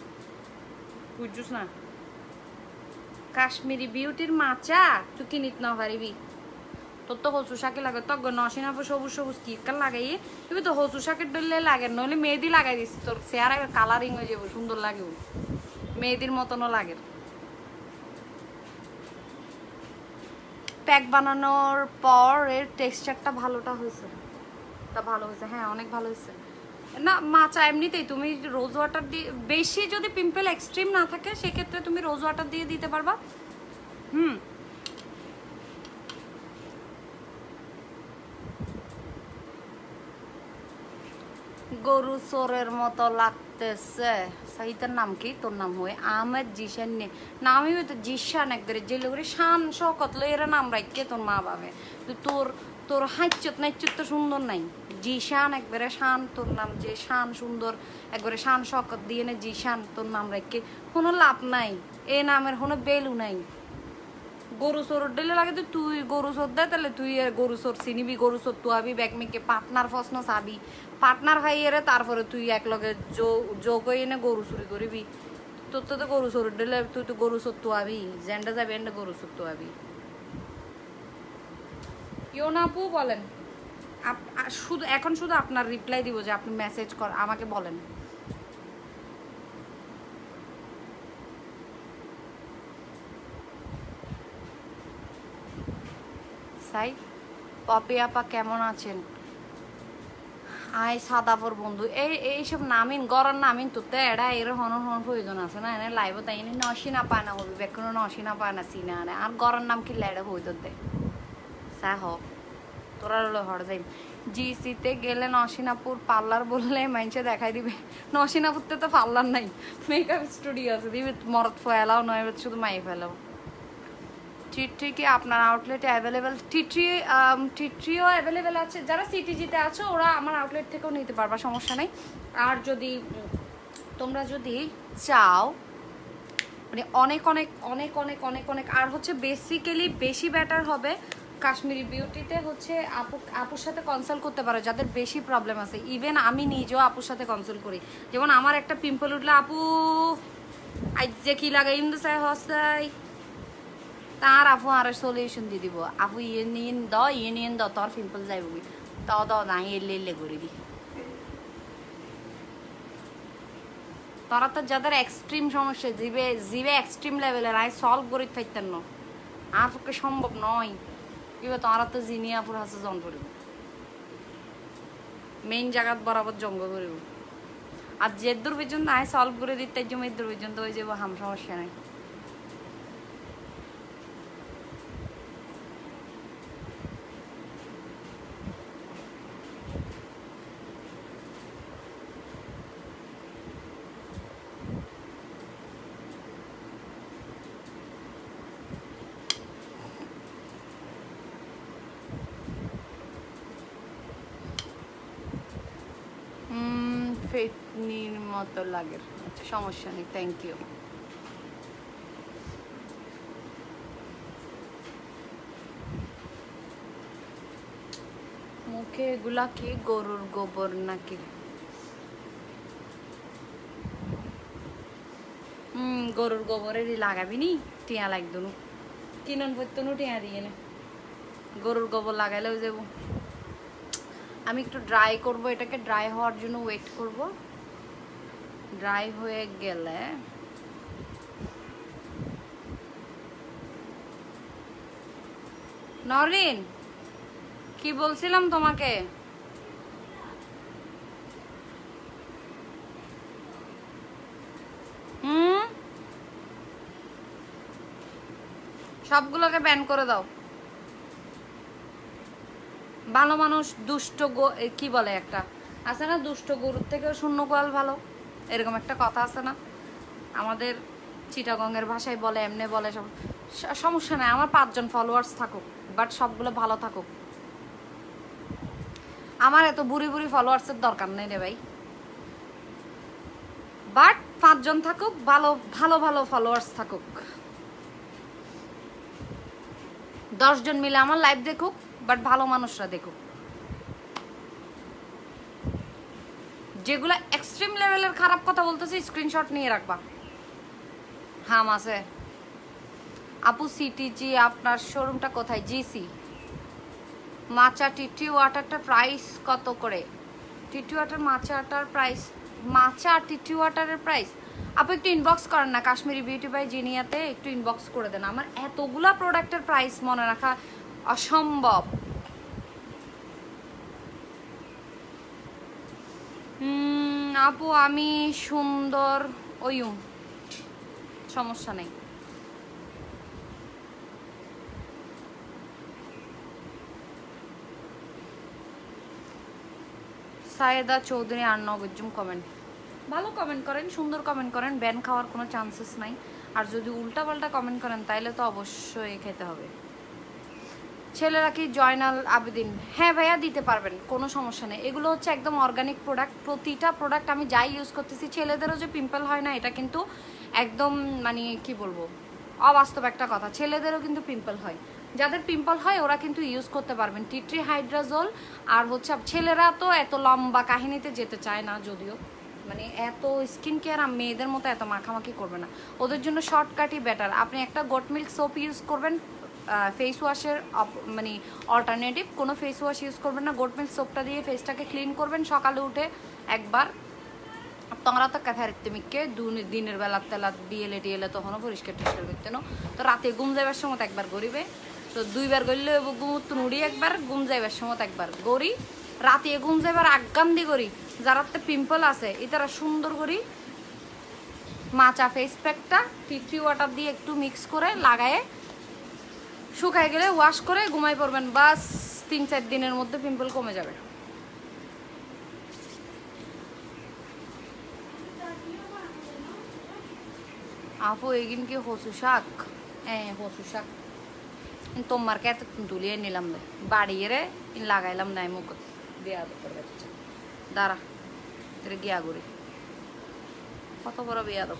বুঝছিস না কাশ্মীরি বিউটির মাচা তুই কিনিত না পারবি তোর তো হসু শাকে লাগে তো নসিনা সবুজ সবুজ টিকা লাগাই তুমি তো হসু শাকের ডেলে লাগে নইলে মেহেদি লাগাই দিস তোর চেহারা কালারিং হয়ে যাবো সুন্দর লাগে মেহেদির মতনও লাগে প্যাক বানানোর পর এর টেক্সচারটা ভালোটা হয়েছে তা ভালো হয়েছে হ্যাঁ অনেক ভালো হয়েছে না মাচা এমনিতেই তুমি রোজ ওয়াটার দিয়ে বেশি যদি পিম্পল এক্সট্রিম না থাকে সেক্ষেত্রে তুমি রোজ ওয়াটার দিয়ে দিতে পারবা গরু চোরের মতো লাগতেছে সাইতার নাম কি তোর নাম হয় আহমেদ জিশান নে নামই হয়তো জিশান একবারে যে লোকের শান শকত এরা নাম রাখকে তোর মা বাবা তোর তোর হাইচত নাইচত তো সুন্দর নাই জিশান একবারে শান তোর নাম যে শান সুন্দর একবারে শান শকত দিয়ে নে জিশান তোর নাম রাখকে কোনো লাভ নাই এ নামের কোনো বেলু নাই গরু চোর ডেলে লাগে তো তুই গরু চোর দে তাহলে তুই গরু চোর চিনিবি গরু চোর তুয়াবি ব্যাগমিকে পার্টনার প্রশ্ন চাবি পার্টনার হাই এরে তারপরে তুই একলগে যোগ হয়ে এনে গরু চুরি করবি তোর তো গরু চোর ডেলে তুই তো গরু চোর তুয়াবি জেন্ডা যাবি এন্ডে গরু চোর তুয়াবি ইয়োনা আপু বলেন শুধু এখন শুধু আপনার রিপ্লাই দিব যে আপনি মেসেজ কর আমাকে বলেন সাই পপি আপা কেমন আছেন আই সাদাফর বন্ধু এইসব নামিন গড়ার নামিন তো এরা এর হন প্রয়োজন আছে না এনে লাইভ তাই নসিনা পায় না হবি বেকুনো নসিনা পায় না সিনা আনে আর গড়ার নাম কি লাইডা হইত দে সা হোক তোরা হলো হড় যাই জিসিতে গেলে নসিনাপুর পার্লার বললে মানুষে দেখাই দিবে নসিনাপুরতে তো পার্লার নাই মেকআপ স্টুডিও আছে দিবে মরদ ফেলাও নয় শুধু মাই ফেলাও টিট্রি কি আপনার আউটলেটে অ্যাভেলেবেল টিট্রিও অ্যাভেলেবেল আছে যারা সিটিজিতে আছো ওরা আমার আউটলেট থেকেও নিতে পারবা সমস্যা নেই আর যদি তোমরা যদি চাও মানে অনেক অনেক অনেক অনেক অনেক অনেক আর হচ্ছে বেসিক্যালি বেশি বেটার হবে কাশ্মীরি বিউটিতে হচ্ছে আপুর সাথে কনসাল্ট করতে পারো যাদের বেশি প্রবলেম আছে ইভেন আমি নিজেও আপুর সাথে কনসাল্ট করি যেমন আমার একটা পিম্পল উঠলে আপু আজ যে কি লাগাই চাই হস্তাই তার আপু আর সলিউশন দিয়ে দিব আপু ইয়ে নিয়ে দ তোর পিম্পল যাইব তাও দাও না এলে এলে করে দি তোরা তো যাদের এক্সট্রিম সমস্যা জিবে এক্সট্রিম লেভেলের আই সলভ করে থাকতেন না আর পক্ষে সম্ভব নয় এবার তোরা তো জিনিয়াপুর হাসে জন করিব মেইন জায়গাত বরাবর জঙ্গ করিব আর যে দূর পর্যন্ত আই সলভ করে দিতে জমি দূর পর্যন্ত হয়ে যাবো হাম সমস্যা নাই ফেটনির মতো লাগে আচ্ছা সমস্যা নেই থ্যাংক ইউ মুখে এগুলা কি গরুর গোবর নাকি গরুর গোবরেরই লাগাবি নি টিয়া লাগতো নু কিনন পড়তো নু টিয়া দিয়ে না গরুর গোবর লাগাইলেও যাবো আমি একটু ড্রাই করব এটাকে ড্রাই হওয়ার জন্য ওয়েট করব ড্রাই হয়ে গেলে নরিন কি বলছিলাম তোমাকে সবগুলোকে ব্যান করে দাও ভালো মানুষ দুষ্ট কি বলে একটা আছে না দুষ্ট গরুর থেকেও শূন্য গোয়াল ভালো এরকম একটা কথা আছে না আমাদের চিটাগংয়ের ভাষায় বলে এমনি বলে সব সমস্যা নাই আমার 5 জন ফলোয়ার্স থাকুক বাট সবগুলো ভালো থাকুক আমার এত বুড়ি বুড়ি ফলোয়ার্সের দরকার নেই রে ভাই বাট 5 জন থাকুক ভালো ভালো ভালো ফলোয়ার্স থাকুক 10 জন মিলে আমার লাইভ দেখুক বাট ভালো মানুষরা দেখুক যেগুলো এক্সট্রিম লেভেলের খারাপ কথা বলতেছে স্ক্রিনশট নিয়ে রাখবা হাম আছে আপু সিটিজি আপনার শোরুমটা কোথায় জিসি মাচা টিটি ওয়াটারটা প্রাইস কত করে টিটি ওয়াটার মাচাটার প্রাইস মাচা টিটি ওয়াটারের প্রাইস আপু একটু ইনবক্স করেন না কাশ্মীরি বিউটি বাই জিনিয়াতে একটু ইনবক্স করে দেন আমার এতগুলা প্রোডাক্টের প্রাইস মনে রাখা অসম্ভব আপু আমি সুন্দর ওইম সমস্যা নেই সায়েদা চৌধুরী আর নগজুম কমেন্ট ভালো কমেন্ট করেন সুন্দর কমেন্ট করেন ব্যান খাওয়ার কোনো চান্সেস নাই আর যদি উল্টা পাল্টা কমেন্ট করেন তাইলে তো অবশ্যই খেতে হবে ছেলেরা কি জয়নাল আবেদিন হ্যাঁ ভাইয়া দিতে পারবেন কোনো সমস্যা নেই এগুলো হচ্ছে একদম অর্গানিক প্রোডাক্ট প্রতিটা প্রোডাক্ট আমি যাই ইউজ করতেছি ছেলেদেরও যে পিম্পল হয় না এটা কিন্তু একদম মানে কি বলবো অবাস্তব একটা কথা ছেলেদেরও কিন্তু পিম্পল হয় যাদের পিম্পল হয় ওরা কিন্তু ইউজ করতে পারবেন টিট্রি হাইড্রাজল আর হচ্ছে ছেলেরা তো এত লম্বা কাহিনীতে যেতে চায় না যদিও মানে এত স্কিন কেয়ার মেয়েদের মতো এত মাখামাখি করবে না ওদের জন্য শর্টকাটই বেটার আপনি একটা গোট মিল্ক সোপ ইউজ করবেন ফেস ওয়াশের মানে অল্টারনেটিভ কোনো ফেস ওয়াশ ইউজ করবেন না গোট মিল্ক সোপটা দিয়ে ফেসটাকে ক্লিন করবেন সকালে উঠে একবার তোমরা তো ফেরিমিককে দিনের বেলা তেলা বিয়েলে টিয়েলে তখনও পরিষ্কার টিষ্কার করতেন তো রাতে ঘুম যাইবার সময় একবার গরিবে তো 2 বার গড়লে নুড়ি একবার ঘুম যাইবার সময় একবার গড়ি রাতে ঘুম যাইবার আগাম দি করি যারা পিম্পল আছে এটারা সুন্দর করি মাচা ফেস প্যাকটা টিট্রি ওয়াটার দিয়ে একটু মিক্স করে লাগায়ে শুকায় গেলে ওয়াশ করে ঘুমাই পড়বেন বাস 3-4 দিনের মধ্যে পিম্পল কমে যাবে। আপু এগিন কি হসু শাক? হ্যাঁ হসু শাক তোমার কে এত তুলিয়ে নিলাম রে বাড়িয়ে রে লাগাইলাম নাই মুখ দেয়া করে দাঁড়া তোর গিয়া ঘুরি কত বড় বিয়া দাও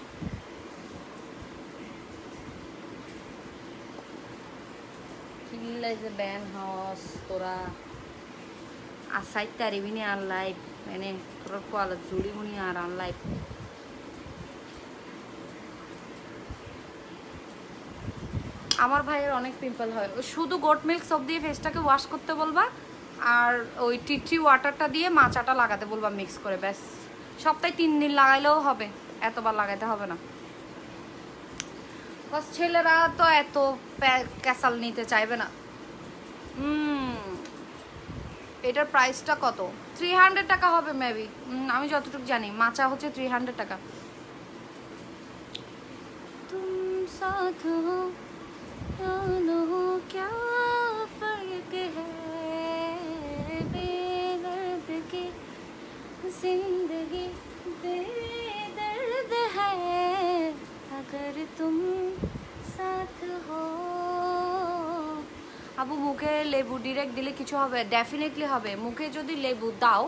কিল্লাই যে ব্যান হাউস তোরা আসাই তারিবিনি আর লাইফ এনে তোরা কোয়ালা জুড়ি বুনি আর আন লাইফ আমার ভাইয়ের অনেক পিম্পল হয় শুধু গোট মিল্ক সব দিয়ে ফেসটাকে ওয়াশ করতে বলবা আর ওই টি ওয়াটারটা দিয়ে মাচাটা লাগাতে বলবা মিক্স করে ব্যাস সপ্তাহে 3 দিন লাগাইলেও হবে এতবার লাগাইতে হবে না বাস ছেলেরা তো এত ক্যাসাল নিতে চাইবে না এটার প্রাইসটা কত 300 টাকা হবে মেবি আমি যতটুকু জানি মাচা হচ্ছে 300 টাকা তুম সাথ হো क्या फर्क है बेदर्द की जिंदगी बेदर्द है अगर तुम साथ हो আবু মুখে লেবু ডিরেক্ট দিলে কিছু হবে ডেফিনেটলি হবে মুখে যদি লেবু দাও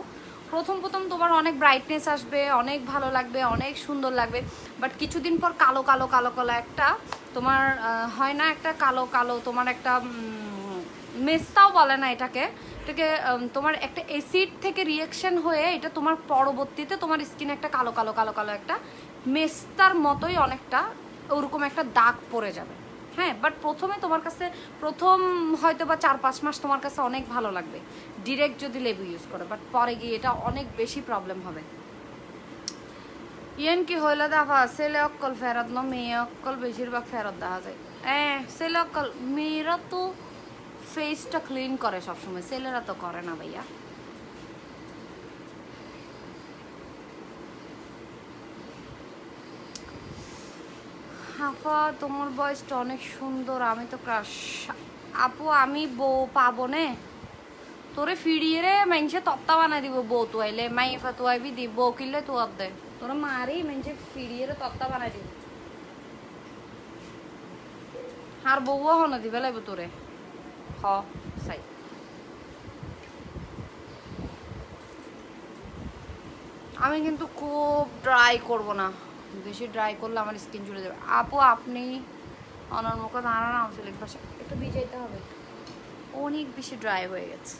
প্রথম তোমার অনেক ব্রাইটনেস আসবে অনেক ভালো লাগবে অনেক সুন্দর লাগবে বাট কিছুদিন পর কালো কালো কালো কালো একটা তোমার হয় না একটা কালো কালো তোমার একটা মেস্তাও বলে না এটাকে তোমার একটা অ্যাসিড থেকে রিঅ্যাকশন হয়ে এটা তোমার পরবর্তীতে তোমার স্কিনে একটা কালো কালো কালো কালো একটা মেস্তার মতোই অনেকটা ওরকম একটা দাগ পড়ে যাবে হ্যাঁ বাট প্রথমে তোমার কাছে প্রথম হয়তো বা 4-5 মাস তোমার কাছে অনেক ভালো লাগবে ডিরেক্ট যদি লেবু ইউজ করে বাট পরে গিয়ে এটা অনেক বেশি প্রবলেম হবে ইয়েন কি হইলে দেখা ছেলে অক্কল ফেরত ন মেয়ে অক্কল বেশিরভাগ ফেরত দেখা যায় হ্যাঁ ছেলে অক্কল মেয়েরা তো ফেসটা ক্লিন করে সবসময় ছেলেরা তো করে না ভাইয়া আপা তোমার বয়সটা অনেক সুন্দর আমি তো ক্রাশ আপু আমি বউ পাবো নে তোরে ফিরিয়ে রে মানুষে তত্তা বানাই দিব বউ তুয়াইলে মাই ফাতুয়াইবি দি বউ কিনলে তু দে তোরা মারি মানুষে ফিরিয়ে রে তত্তা বানাই দিব আর বউও হন দিবে লাগবে তোরে হ সাই আমি কিন্তু খুব ড্রাই করব না বেশি ড্রাই করলে আমার স্কিন ঝুলে যাবে আপু আপনি অনার মুখে দাঁড়ানো আঞ্চলিক ভাষা একটু ভিজাইতে হবে অনেক বেশি ড্রাই হয়ে গেছে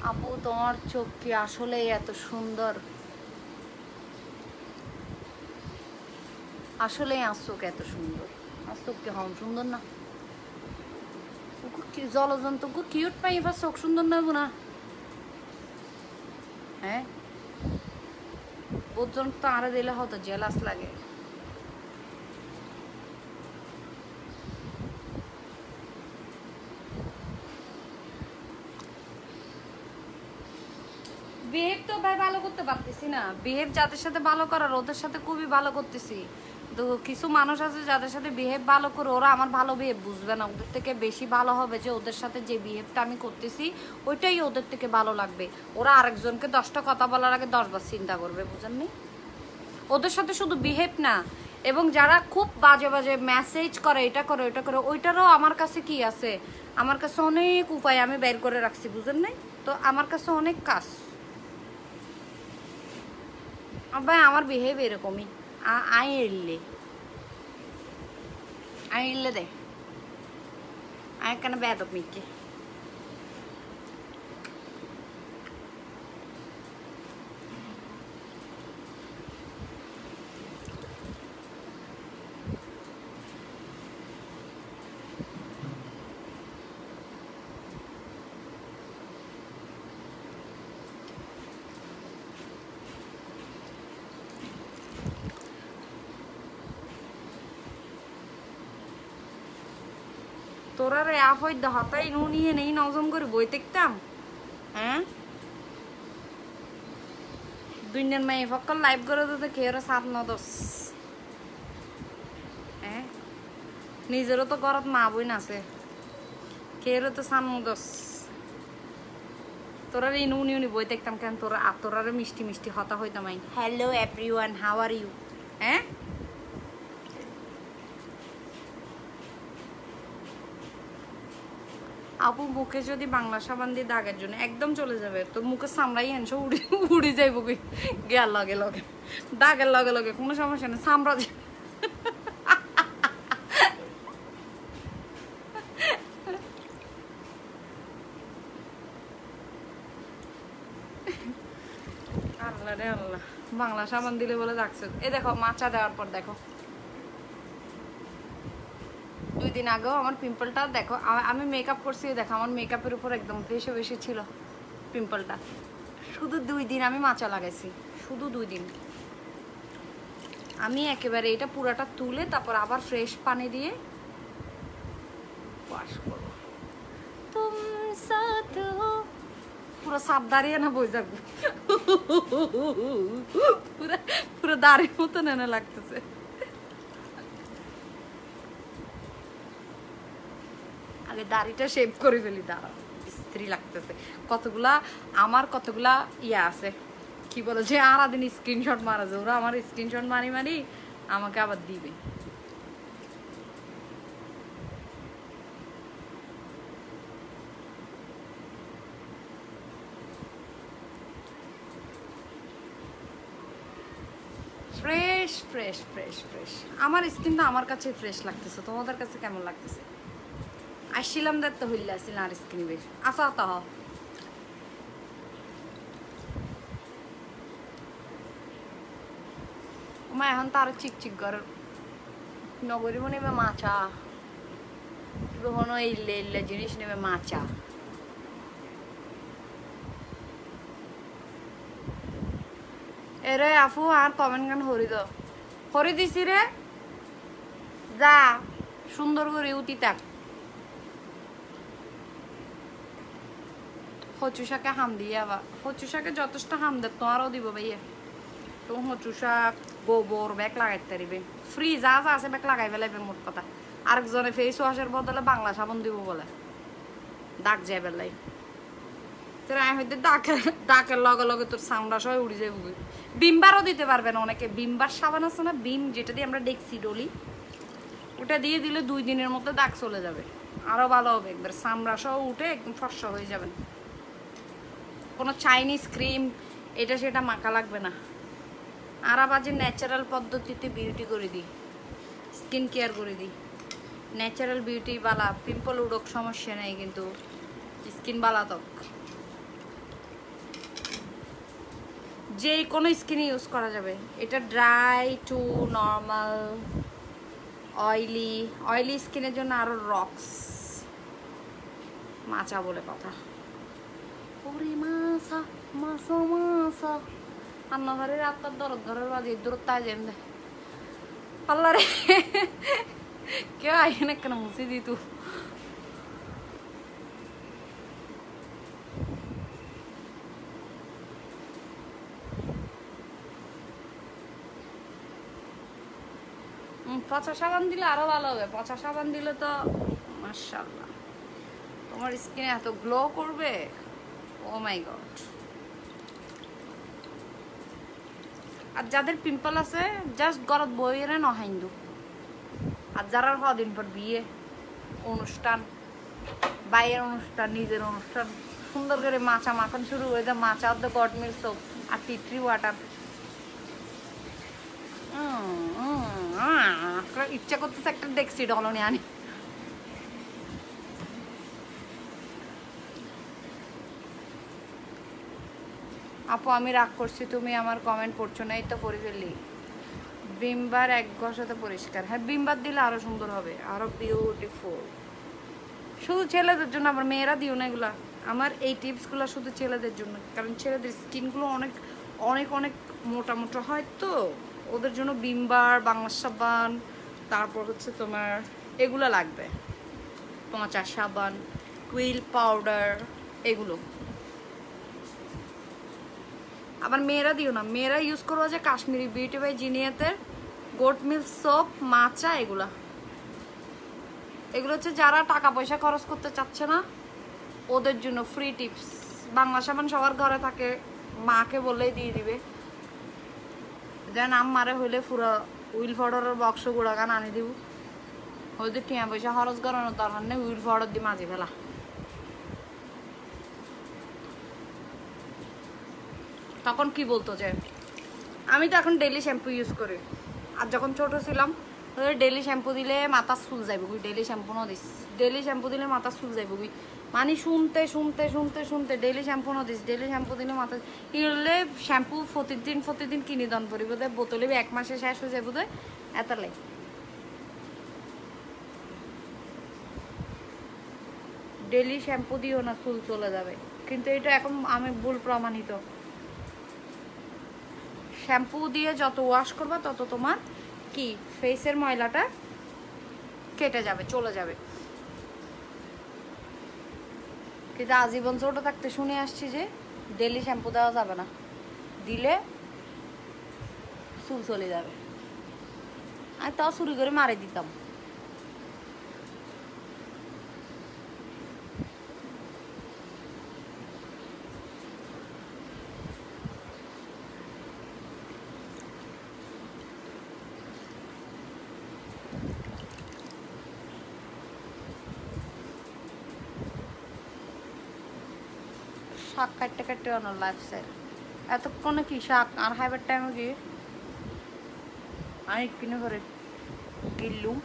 আপু তোমার চোখ কি আসলেই এত সুন্দর আসলেই আঁচোক এত সুন্দর আঁচোক কি হম সুন্দর না জলজন্তু কিউট পাই এবার চোখ সুন্দর না না হ্যাঁ পর্যন্ত তো আরে দিলে হতো জেলাস লাগে বিহেভ তো ভাই ভালো করতে পারতেছি না বিহেভ যাদের সাথে ভালো করার ওদের সাথে খুবই ভালো করতেছি তো কিছু মানুষ আছে যাদের সাথে বিহেভ ভালো করে ওরা আমার ভালো বিহেভ বুঝবে না ওদের থেকে বেশি ভালো হবে যে ওদের সাথে যে বিহেভটা আমি করতেছি ওইটাই ওদের থেকে ভালো লাগবে ওরা আরেকজনকে 10টা কথা বলার আগে 10 বার চিন্তা করবে বুঝেননি ওদের সাথে শুধু বিহেভ না এবং যারা খুব বাজে বাজে মেসেজ করে এটা করে ওইটা করে ওইটারও আমার কাছে কি আছে আমার কাছে অনেক উপায় আমি বের করে রাখছি বুঝেন নাই তো আমার কাছে অনেক কাজ ভাই আমার বিহেভ এরকমই আইলে দে আয় কেন বেদক মিকে তোরা রে আফই দহতাই নুনিয়ে নেই নজম করে বই দেখতাম হ্যাঁ দুনিয়ার মাই ফকল লাইভ করে তো কে ওরা 7-9-10 হ্যাঁ নিজেরও তো ঘরত মা বই আছে কেরও তো সানমুদস তোরা ইনু উনি বই দেখতাম কেন তোরারে মিষ্টি মিষ্টি হতা হইতাম আই hello everyone how are you হ্যাঁ আপু মুখে যদি বাংলা সাবান দিয়ে দাগের জন্য একদম চলে যাবে তো মুখে সামড়াই আনছো উড়ে যাইব গিয়ার লগে লগে দাগের লগে লগে কোনো সমস্যা নেই সামড়া আল্লাহ রে আল্লাহ বাংলা সাবান দিলে বলে ডাকছে এ দেখো মাচা দেওয়ার পর দেখো 2 দিন আগেও আমার পিম্পলটা দেখো আমি মেকআপ করছি দেখো আমার মেকআপের উপর একদম বেশি বেশি ছিল পিম্পলটা শুধু 2 দিন আমি মাচা লাগাইছি শুধু 2 দিন আমি একেবারে এটা পুরাটা তুলে তারপর আবার ফ্রেশ পানি দিয়ে ওয়াশ করব তুম সাথ হো পুরো সাপ দাঁড়িয়ে না বই যাবো পুরো দাঁড়িয়ে মতো নেনে লাগতেছে আগে দাড়িটা শেভ করে ফেলি দাঁড়াও স্ত্রী লাগতেছে কতগুলা আমার কতগুলা ইয়া আছে কি বলো যে আর দিন স্ক্রিনশট মারা যায় ওরা আমার স্ক্রিনশট মারি মারি আমাকে আবার দিবে ফ্রেশ ফ্রেশ ফ্রেশ ফ্রেশ আমার স্কিনটা আমার কাছে ফ্রেশ লাগতেছে তোমাদের কাছে কেমন লাগতেছে আসছিলাম দেখতে হইলে আসছিল আর স্কিন বেশ আসা তা মা এখন তো আরো চিকচিক ঘর নগরী নেবে মাছা কখনো ইল্লে ইল্লে জিনিস নেবে মাছা এরে আফু আর কমেন্ট গান হরি দিছি রে যা সুন্দর করে উতি থাক কচু শাকে হাম দিয়ে আবার কচু শাকে যথেষ্ট হাম দেব তোমারও দিব ভাইয়া তো কচু শাক গোবর ব্যাগ লাগাইতে পারিবে ফ্রি যা যা আছে ব্যাগ লাগাই ফেলাইবে মোট কথা আরেকজনে ফেস ওয়াশের বদলে বাংলা সাবান দিব বলে দাগ যায় বেলাই তোর হয়তো ডাকের লগে লগে তোর সাউন্ড আসা উড়ে যাইব বিমবারও দিতে পারবে না অনেকে বিমবার সাবান আছে না বিম যেটা দিয়ে আমরা দেখছি ডলি ওটা দিয়ে দিলে 2 দিনের মধ্যে দাগ চলে যাবে আরো ভালো হবে একবার সামরা সহ উঠে একদম ফর্সা হয়ে যাবেন কোনো চাইনিজ ক্রিম এটা সেটা মাখা লাগবে না আর আবার যে ন্যাচারাল পদ্ধতিতে বিউটি করে দিই স্কিন কেয়ার করে দিই ন্যাচারাল বিউটি বালা পিম্পল উড়ক সমস্যা নেই কিন্তু স্কিন বালা ত্বক যে কোনো স্কিনে ইউজ করা যাবে এটা ড্রাই টু নর্মাল অয়েলি স্কিনের জন্য আরো রক্স মাচা বলে কথা ওরে মাসা মাসা মাসা রান্নাঘরে রাস্তার দরদ ঘরের বাজে দূরত তাই যেন দে আল্লাহ রে কেউ আইন কেন মুছি দি তু পচা সাবান দিলে আরো ভালো হবে পচা সাবান দিলে তো মাশাআল্লাহ তোমার স্কিনে এত গ্লো করবে ও মাই গড আর যাদের পিম্পল আছে জাস্ট গরত বইরে নহাইন্দু আর যারা কদিন পর বিয়ে অনুষ্ঠান বাইরের অনুষ্ঠান নিজের অনুষ্ঠান সুন্দর করে মাচা মাখান শুরু হয়ে যায় মাচা অফ দ্য গড মিল্ক সোপ আর টি ওয়াটার ইচ্ছা করতেছে একটা দেখছি ডলনে আনি আপু আমি রাগ করছি তুমি আমার কমেন্ট পড়ছো না এই তো পড়ে ফেললি বিমবার এক ঘষাতে পরিষ্কার হ্যাঁ বিমবার দিলে আরো সুন্দর হবে আরো বিউটিফুল শুধু ছেলেদের জন্য আবার মেয়েরা দিও না এগুলা আমার এই টিপসগুলো শুধু ছেলেদের জন্য কারণ ছেলেদের স্কিনগুলো অনেক অনেক অনেক মোটা মোটা হয় তো ওদের জন্য বিমবার বাংলা সাবান তারপর হচ্ছে তোমার এগুলো লাগবে পচা সাবান হুইল পাউডার এগুলো আবার মেয়েরা দিও না মেয়েরা ইউজ করবো যে কাশ্মীরি বিউটি বাই জিনিয়াতের গোট মিল্ক সোপ মাচা এগুলা এগুলো হচ্ছে যারা টাকা পয়সা খরচ করতে চাচ্ছে না ওদের জন্য ফ্রি টিপস। বাংলা সাবান সবার ঘরে থাকে, মাকে বললেই দিয়ে দিবে। যেন মারে হইলে পুরো উইল পাউডারের বক্স গুড়াগান আনি দিব, হয়তো টিয়া পয়সা খরচ করানোর দরকার নেই, উইল পাউডার দিয়ে মাঝে ফেলা। তখন কি বলতো যে আমি তো এখন ডেইলি শ্যাম্পু ইউজ করি, আর যখন ছোট ছিলাম ডেইলি শ্যাম্পু দিলে মাথা চুল যাইব, ডেইলি শ্যাম্পু না দিস, ডেইলি শ্যাম্পু দিলে মাথা চুল যাইব। মানে শুনতে শুনতে শুনতে শুনতে ডেইলি শ্যাম্পু না দিস, ডেইলি শ্যাম্পু দিলে মাথা ইলে শ্যাম্পু প্রতিদিন কিনি দান করি বোধ হয়, বোতলে 1 মাসে শেষ হয়ে যায় বোধ হয়, এতলাই। ডেইলি শ্যাম্পু দিও না, চুল চলে যাবে। কিন্তু এটা এখন আমি ভুল প্রমাণিত। শ্যাম্পু দিয়ে যত ওয়াশ করবা তত তোমার কি ফেসের ময়লাটা কেটে যাবে, চলে যাবে। কিন্তু আজীবন ছোট থাকতে শুনে আসছি যে ডেইলি শ্যাম্পু দেওয়া যাবে না, দিলে চুল চলে যাবে। আমি তাও চুরি করে মারে দিতাম। শাক কাটতে কাটতে অনার লাইফস্টাইল এতক্ষণে কি শাক আর খাইবার টাইমে কি আমি কিনে করে গিললুম।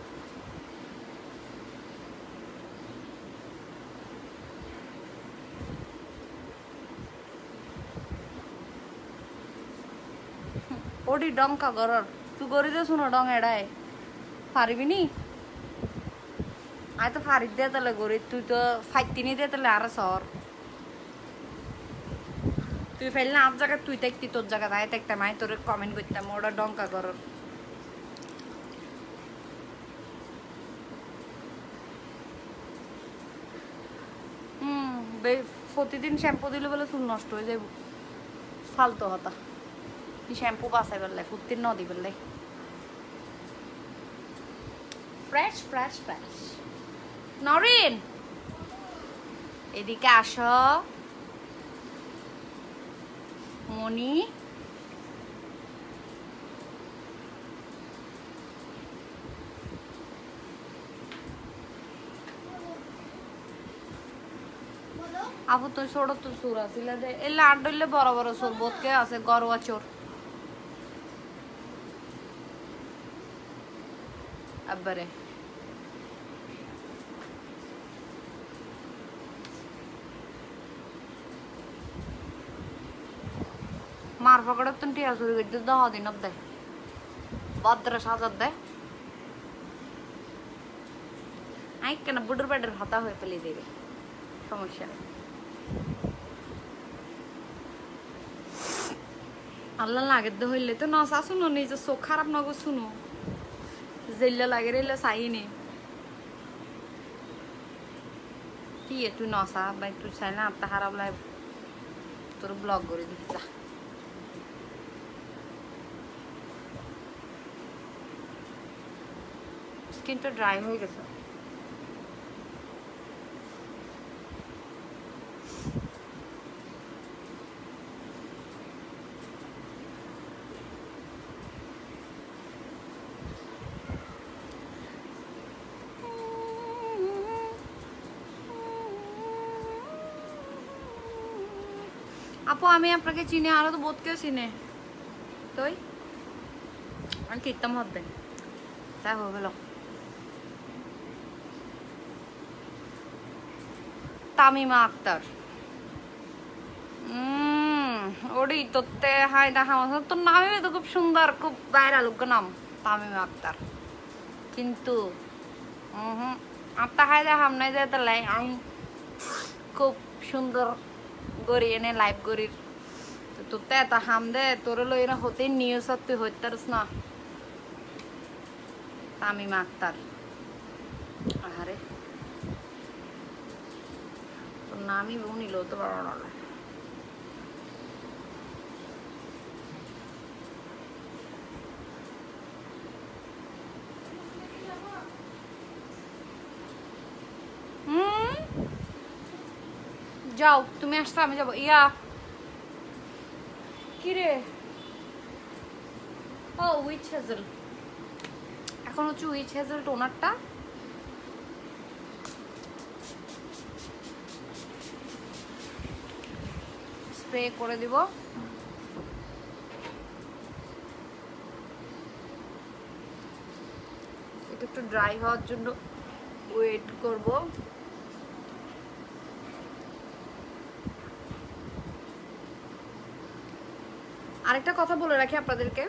ওডি ডঙ্কা গরর তুই গড়ি দে শুনো ডং এড়ায় পারবি নি। আয় তো ফারিদ দিয়ে তাহলে গড়ি, তুই তো ফাইতিনি দিয়ে তাহলে আরো সর। তুই ফেললে আপ জায়গায় তুই দেখতি, তোর জায়গা তাই দেখতাম, আমি তোর কমেন্ট করতাম ওটা ডঙ্কা গরর। প্রতিদিন শ্যাম্পু দিলে বলে চুল নষ্ট হয়ে যাইব, ফালতু হতা। শ্যাম্পু বাঁচাই পারলে ফুটির ন দি পারলে ফ্রেশ ফ্রেশ ফ্রেশ। নরিন এদিকে আসো, মনি আপু তুই ছোট তো সুর আসিল যে এলে আট ডইলে বড় বড় সুর বোধকে আছে গরুয়া চোর আব্বারে। মার পকড়ে তো টিয়া চুরি করতে 10 দিন দেয়, ভদ্র সাজার দেয়। আই কেন বুডুর বেডের ভাতা হয়ে ফেলে দেবে, সমস্যা নেই। আল্লাহ লাগে তো হইলে তো নসা শুনো, নিজের চোখ খারাপ নগো শুনো, জেল্লা লাগে রেলে চাইনি কি তুই নসা ভাই, তুই চাই না আত্মা খারাপ লাগে তোর ব্লগ করে দিচ্ছি। স্কিনটা ড্রাই হয়ে গেছে। আপু আমি আপনাকে চিনি, আরো তো বোধ কেউ চিনে তুই আমি কীর্তন হতে তাই হয়ে গেল। তামিমা আক্তার ওডি তোতে হাই দেখা তোর নামই তো খুব সুন্দর, খুব ভাইরাল নাম তামিমা আক্তার। কিন্তু আত্মা হাই দেখাম নাই যে তাহলে আমি খুব সুন্দর গড়ি এনে লাইভ গড়ির তোতে এত হাম দে তোর লই না হতে নিউজ তুই হইতে পারিস না। তামিমা আক্তার আরে তোর নামই বউ নিল তো বড় না। যাও তুমি আসলে আমি যাবো। ইয়া কি রে, ও উইচ হেজেল, এখন হচ্ছে উইচ হেজেল টোনারটা স্প্রে করে দিব। এটা একটু ড্রাই হওয়ার জন্য ওয়েট করব। আরেকটা কথা বলে রাখি আপনাদেরকে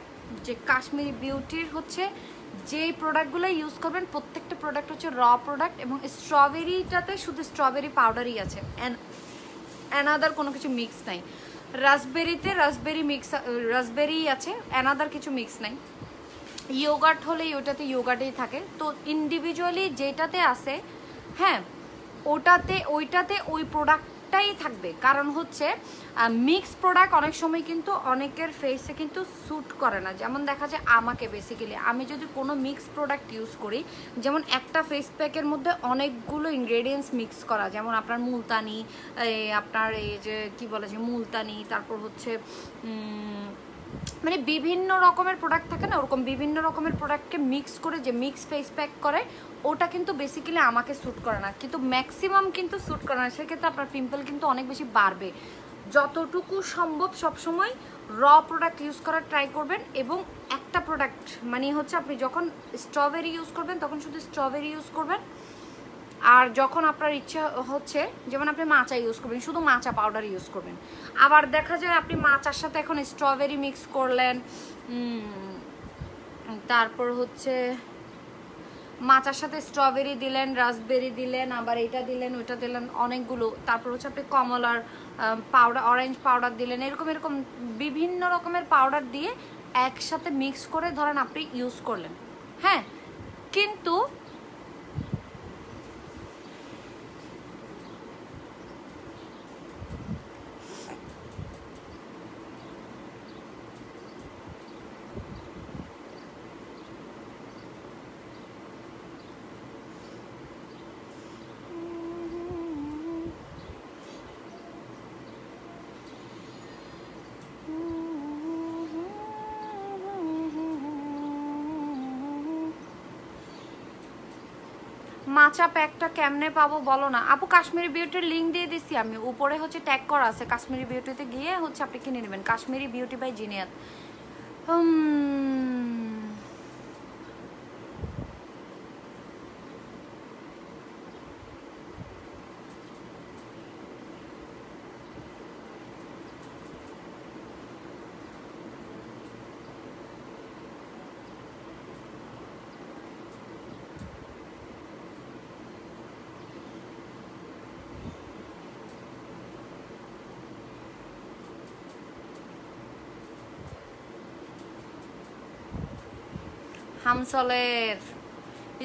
যে কাশ্মীরি বিউটির হচ্ছে যে প্রোডাক্টগুলো ইউজ করবেন প্রত্যেকটা প্রোডাক্ট হচ্ছে র প্রোডাক্ট, এবং স্ট্রবেরিটাতে শুধু স্ট্রবেরি পাউডারই আছে, অ্যানাদার কোনো কিছু মিক্স নাই। রাসবেরিতে রাসবেরি আছে, অ্যানাদার কিছু মিক্স নাই। ইয়োগার্ট হলে ওটাতে ইয়োগার্টেই থাকে, তো ইন্ডিভিজুয়ালি যেটাতে আছে হ্যাঁ ওইটাতে ওই প্রোডাক্টটাই থাকবে। কারণ হচ্ছে মিক্স প্রোডাক্ট অনেক সময় কিন্তু অনেকের ফেসে কিন্তু স্যুট করে না। যেমন দেখা যায় আমাকে বেসিক্যালি আমি যদি কোনো মিক্স প্রোডাক্ট ইউজ করি, যেমন একটা ফেস প্যাকের মধ্যে অনেকগুলো ইনগ্রেডিয়েন্টস মিক্স করা, যেমন আপনার মুলতানি, আপনার এই যে কি বলে যে মুলতানি, তারপর হচ্ছে মানে বিভিন্ন রকমের প্রোডাক্ট থাকে না, ওরকম বিভিন্ন রকমের প্রোডাক্টকে মিক্স করে যে মিক্স ফেস প্যাক করে, ওটা কিন্তু বেসিক্যালি আমাকে স্যুট করে না, কিন্তু ম্যাক্সিমাম কিন্তু স্যুট করে না। সেক্ষেত্রে আপনার পিম্পল কিন্তু অনেক বেশি বাড়বে। যতটুকু সম্ভব সবসময় র প্রোডাক্ট ইউজ করার ট্রাই করবেন, এবং একটা প্রোডাক্ট মানে হচ্ছে আপনি যখন স্ট্রবেরি ইউজ করবেন তখন শুধু স্ট্রবেরি ইউজ করবেন, আর যখন আপনার ইচ্ছা হচ্ছে যেমন আপনি মাচা ইউজ করবেন শুধু মাচা পাউডার ইউজ করবেন। আবার দেখা যায় আপনি মাচার সাথে এখন স্ট্রবেরি মিক্স করলেন, তারপর হচ্ছে মাচার সাথে স্ট্রবেরি দিলেন, রাসবেরি দিলেন, আবার এটা দিলেন ওইটা দিলেন অনেকগুলো, তারপর হচ্ছে আপনি কমলার পাউডার, অরেঞ্জ পাউডার দিলেন, এরকম বিভিন্ন রকমের পাউডার দিয়ে একসাথে মিক্স করে ধরেন আপনি ইউজ করলেন। হ্যাঁ, কিন্তু মাচা প্যাকটা কেমনে পাবো বলো না আপু? কাশ্মীরি বিউটির লিঙ্ক দিয়ে দিচ্ছি আমি, উপরে হচ্ছে ট্যাগ করা আছে, কাশ্মীরি বিউটিতে গিয়ে হচ্ছে আপনি কিনে নেবেন, কাশ্মীরি বিউটি বাই জিনিয়াত। হামসলের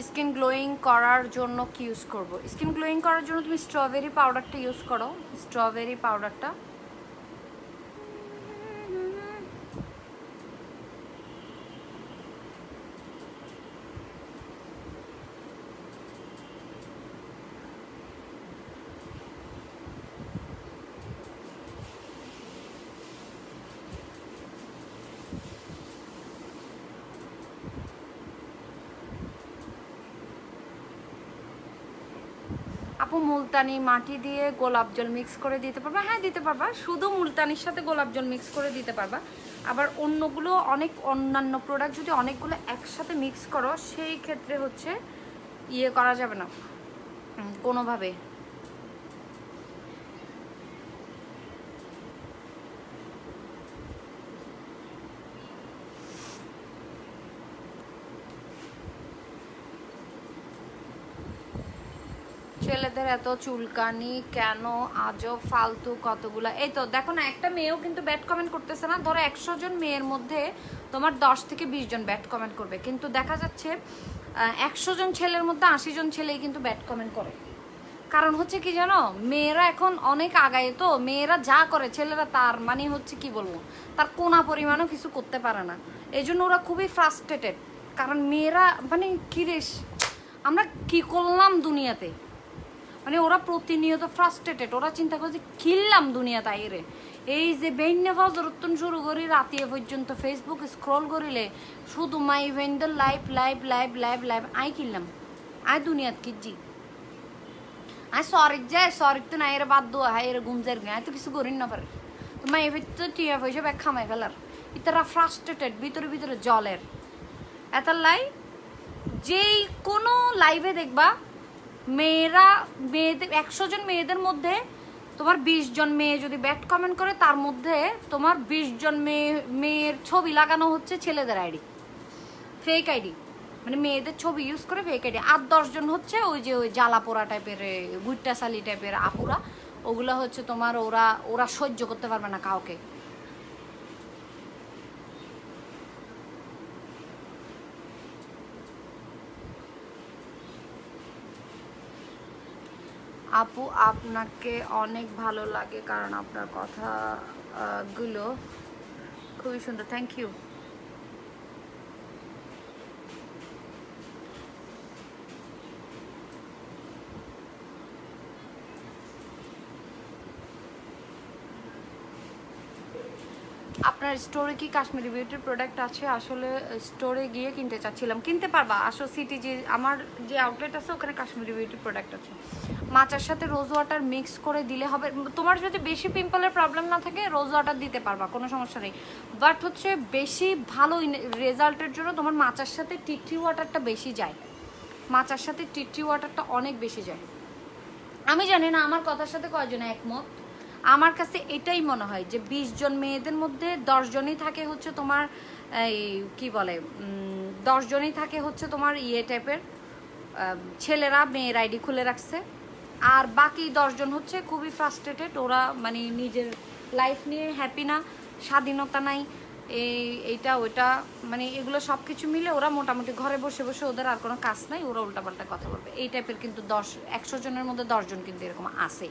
স্কিন গ্লোয়িং করার জন্য কি ইউজ করব? স্কিন গ্লোয়িং করার জন্য তুমি স্ট্রবেরি পাউডারটা ইউজ করো, স্ট্রবেরি পাউডারটা। আপু মুলতানি মাটি দিয়ে গোলাপ জল মিক্স করে দিতে পারবা? হ্যাঁ দিতে পারবা, শুধু মুলতানির সাথে গোলাপ জল মিক্স করে দিতে পারবা। আবার অন্যগুলো অন্যান্য প্রোডাক্ট যদি অনেকগুলো একসাথে মিক্স করো সেই ক্ষেত্রে হচ্ছে ইয়ে করা যাবে না কোনোভাবে। ছেলেদের এত চুলকানি কেন আজও ফালতু কতগুলা? এই তো দেখো না, একটা মেয়েও কিন্তু ব্যাড কমেন্ট করতেছে না। ধরো 100 জন মেয়ের মধ্যে তোমার 10 থেকে 20 জন ব্যাড কমেন্ট করবে, কিন্তু দেখা যাচ্ছে 100 জন ছেলের মধ্যে 80 জন ছেলেই কিন্তু ব্যাড কমেন্ট করে। কারণ হচ্ছে কি জানো, মেয়েরা এখন অনেক আগায়, তো মেয়েরা যা করে ছেলেরা তার মানে হচ্ছে কি বলবো, তার কোনা পরিমাণও কিছু করতে পারে না। এই জন্য ওরা খুবই ফ্রাস্ট্রেটেড, কারণ মেয়েরা মানে কি রে আমরা কি করলাম দুনিয়াতে, মানে ওরা প্রতিনিয়ত ফ্রাস্ট্রেটেড, ওরা চিন্তা করে যে কিনলাম দুনিয়া তাই রে। এই যে বেইন্যা ফজরতুন শুরু করি রাতিয়ে পর্যন্ত ফেসবুক স্ক্রল করিলে শুধু মাই vendor live live live live live আই কিনলাম, আই দুনিয়াত কিজি আই সরিক যায় সরিক তো নাই রে বাদ দোয়া হাই রে গুমজের গে আই তো কিছু করিন না পারে। তো মাই তো টিয়া পয়সা ব্যাগ খামাই ফেলার ইতারা ফ্রাস্ট্রেটেড ভিতরে ভিতরে জলের এতার লাই। যেই কোনো লাইভে দেখবা মেয়েদের 100 জন মেয়েদের মধ্যে তোমার 20 জন মেয়ে যদি ব্যাড কমেন্ট করে, তার মধ্যে তোমার 20 জন মেয়ের ছবি লাগানো হচ্ছে ছেলেদের আইডি, ফেক আইডি, মানে মেয়েদের ছবি ইউজ করে ফেক আইডি। আর 10 জন হচ্ছে ওই যে ওই জ্বালাপোড়া টাইপের গুইটাশালি টাইপের আপুরা, ওগুলো হচ্ছে তোমার ওরা সহ্য করতে পারবে না কাউকে। আপু আপনাকে অনেক ভালো লাগে কারণ আপনার কথাগুলো খুবই সুন্দর, থ্যাংক ইউ। আপনার স্টোরে কি কাশ্মীরি বিউটির প্রোডাক্ট আছে? আসলে স্টোরে গিয়ে কিনতে চাচ্ছিলাম, কিনতে পারবা, আসো সিটি যে আমার যে আউটলেট আছে ওখানে কাশ্মীরি বিউটির প্রোডাক্ট আছে। মাচার সাথে রোজ ওয়াটার মিক্স করে দিলে হবে। তোমার যদি বেশি পিম্পলের প্রবলেম না থাকে রোজ ওয়াটার দিতে পারবা, কোনো সমস্যা নেই। বাট হচ্ছে বেশি ভালো রেজাল্টের জন্য তোমার মাচার সাথে টিট্রি ওয়াটারটা বেশি যায়, মাচার সাথে টিট্রি ওয়াটারটা অনেক বেশি যায়। আমি জানি না আমার কথার সাথে কয়জনে একমত, আমার কাছে এটাই মনে হয় যে 20 জন মেয়েদের মধ্যে 10 জনই থাকে হচ্ছে তোমার এই কি বলে 10 জনই থাকে হচ্ছে তোমার ইয়ে টাইপের ছেলেরা মেয়ের আইডি খুলে রাখছে, আর বাকি 10 জন হচ্ছে খুবই ফ্রাস্ট্রেটেড, ওরা মানে নিজের লাইফ নিয়ে হ্যাপি না, স্বাধীনতা নাই, এইটা ওইটা মানে এগুলো সব কিছু মিলে ওরা মোটামুটি ঘরে বসে বসে ওদের আর কোনো কাজ নাই, ওরা উল্টাপাল্টা কথা বলবে এই টাইপের। কিন্তু 100 জনের মধ্যে 10 জন কিন্তু এরকম আছে,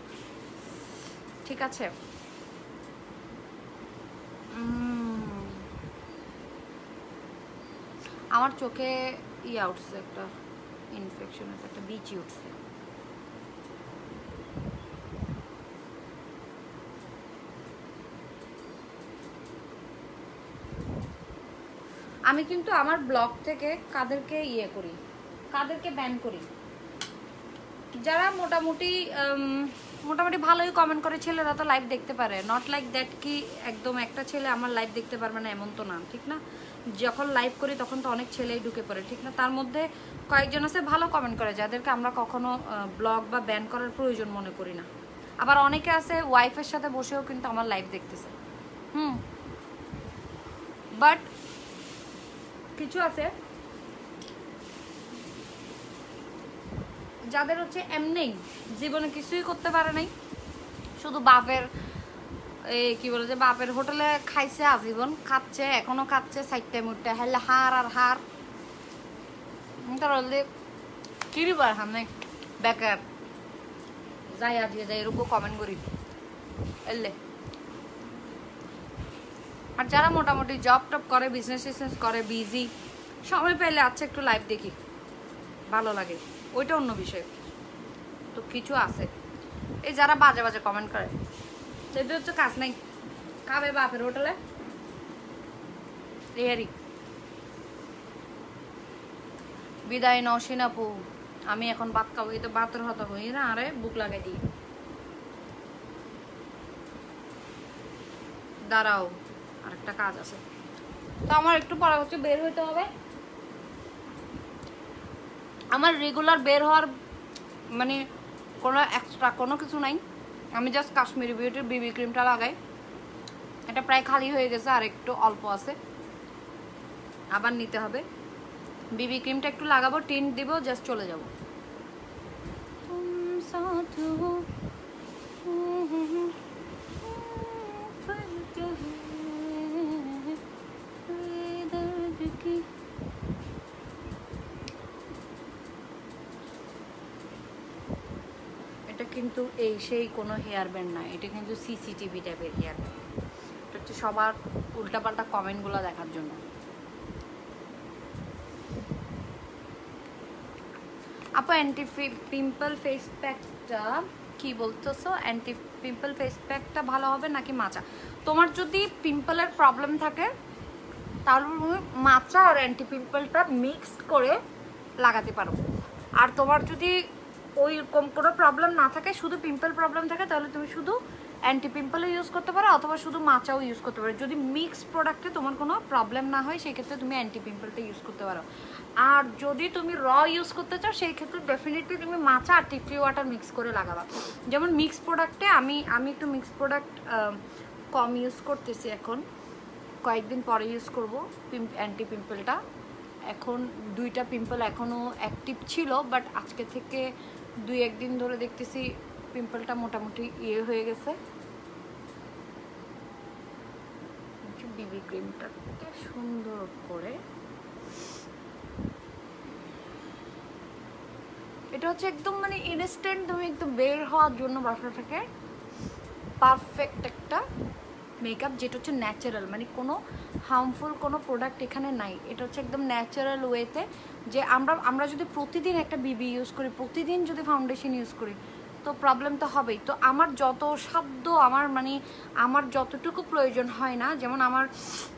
ঠিক আছে। আমার চোখে ইয়া উঠছে, একটা ইনফেকশন আছে, একটা বিচি উঠছে। আমি কিন্তু আমার ব্লগ থেকে কাদেরকে ইয়ে করি, কাদেরকে ব্যান করি, যারা মোটামুটি ভালোই কমেন্ট করে, ছেলেরা তো লাইভ দেখতে পারে, নট লাইক দ্যাট কি একদম একটা ছেলে আমার লাইভ দেখতে পারবে না এমন তো না, ঠিক না। যখন লাইভ করি তখন তো অনেক ছেলেই ঢুকে পড়ে, ঠিক না। তার মধ্যে কয়েকজন আছে ভালো কমেন্ট করে, যাদেরকে আমরা কখনো ব্লগ বা ব্যান করার প্রয়োজন মনে করি না। আবার অনেকে আছে ওয়াইফের সাথে বসেও কিন্তু আমার লাইভ দেখতেছে, বাট কিছু আছে যাদের হচ্ছে এমনি জীবনে কিছুই করতে পারে নাই, শুধু বাপের কি বলে যে বাপের হোটেলে খাইছে আজীবন, খাচ্ছে এখনো খাচ্ছে, সাইডটা মুটটা হেলে হার আর হার, তার কিরিবার সামনে বেকার যাই আজকে যাই এরকম কমেন্ট করি এলে। আর যারা মোটামুটি জব টপ করে, বিজনেস টিজনেস করে, বিজি, সময় পেলে আচ্ছা একটু লাইভ দেখি, ভালো লাগে, ওইটা অন্য বিষয়। তো কিছু আছে এই যারা বাজে বাজে কমেন্ট করে, সেটা হচ্ছে কাজ নাই, খাবে বাপের হোটেলে এরই। বিদায় নসীন আপু, আমি এখন ভাত খাবো, এই তো ভাতের হতা হই না, আরে বুক লাগাই দিই, দাঁড়াও আরেকটা কাজ আছে। তো আমার একটু পরে হচ্ছে বের হইতে হবে, আমার রেগুলার বের হওয়ার মানে কোনো এক্সট্রা কোনো কিছু নাই, আমি জাস্ট কাশ্মীরি বিউটির বিবি ক্রিমটা লাগাই, এটা প্রায় খালি হয়ে গেছে, আর একটু অল্প আছে, আবার নিতে হবে। বিবি ক্রিমটা একটু লাগাবো, টিন্ট দিব, জাস্ট চলে যাব। কিন্তু এই সেই কোনো হেয়ার ব্যান্ড না, এটা কিন্তু সিসিটিভি টাইপের হেয়ার ব্যান্ড, এটা হচ্ছে সবার উল্টাপাল্টা কমেন্টগুলো দেখার জন্য। আপু অ্যান্টি পিম্পল ফেস প্যাকটা কি বলতেছো? অ্যান্টি পিম্পল ফেস প্যাকটা ভালো হবে নাকি মাচা? তোমার যদি পিম্পলের প্রবলেম থাকে তাহলে তুমি মাচা আর অ্যান্টি পিম্পলটা মিক্স করে লাগাতে পারো। আর তোমার যদি ওইরকম কোনো প্রবলেম না থাকে, শুধু পিম্পল প্রবলেম থাকে, তাহলে তুমি শুধু অ্যান্টি পিম্পলও ইউজ করতে পারো অথবা শুধু মাচাও ইউজ করতে পারো। যদি মিক্সড প্রোডাক্টে তোমার কোনো প্রবলেম না হয় সেই ক্ষেত্রে তুমি অ্যান্টি পিম্পলটা ইউজ করতে পারো। আর যদি তুমি র ইউজ করতে চাও সেই ক্ষেত্রে ডেফিনেটলি তুমি মাচা আর টিটলি ওয়াটার মিক্স করে লাগাবা। যেমন মিক্স প্রোডাক্টে আমি একটু মিক্স প্রোডাক্ট কম ইউজ করতেছি, এখন কয়েকদিন পরে ইউজ করবো অ্যান্টি পিম্পলটা। এখন 2টা পিম্পল এখনও অ্যাক্টিভ ছিল, বাট আজকে থেকে 2-1 দিন ধরে দেখতেছি পিম্পলটা মোটামুটি ইয়ে হয়ে গেছে। বিবি ক্রিমটা সুন্দর করে, এটা হচ্ছে একদম মানে ইনস্ট্যান্ট, তুমি একদম বের হওয়ার জন্য বাসা থেকে পারফেক্ট একটা মেকআপ, যেটা হচ্ছে ন্যাচারাল, মানে কোনো হার্মফুল কোনো প্রোডাক্ট এখানে নাই। এটা হচ্ছে একদম ন্যাচারাল ওয়েতে, যে আমরা যদি প্রতিদিন একটা বিবি ইউজ করি, প্রতিদিন যদি ফাউন্ডেশন ইউজ করি, তো প্রবলেম তো হবেই। তো আমার যত সাধ্য, আমার যতটুকু প্রয়োজন হয় না, যেমন আমার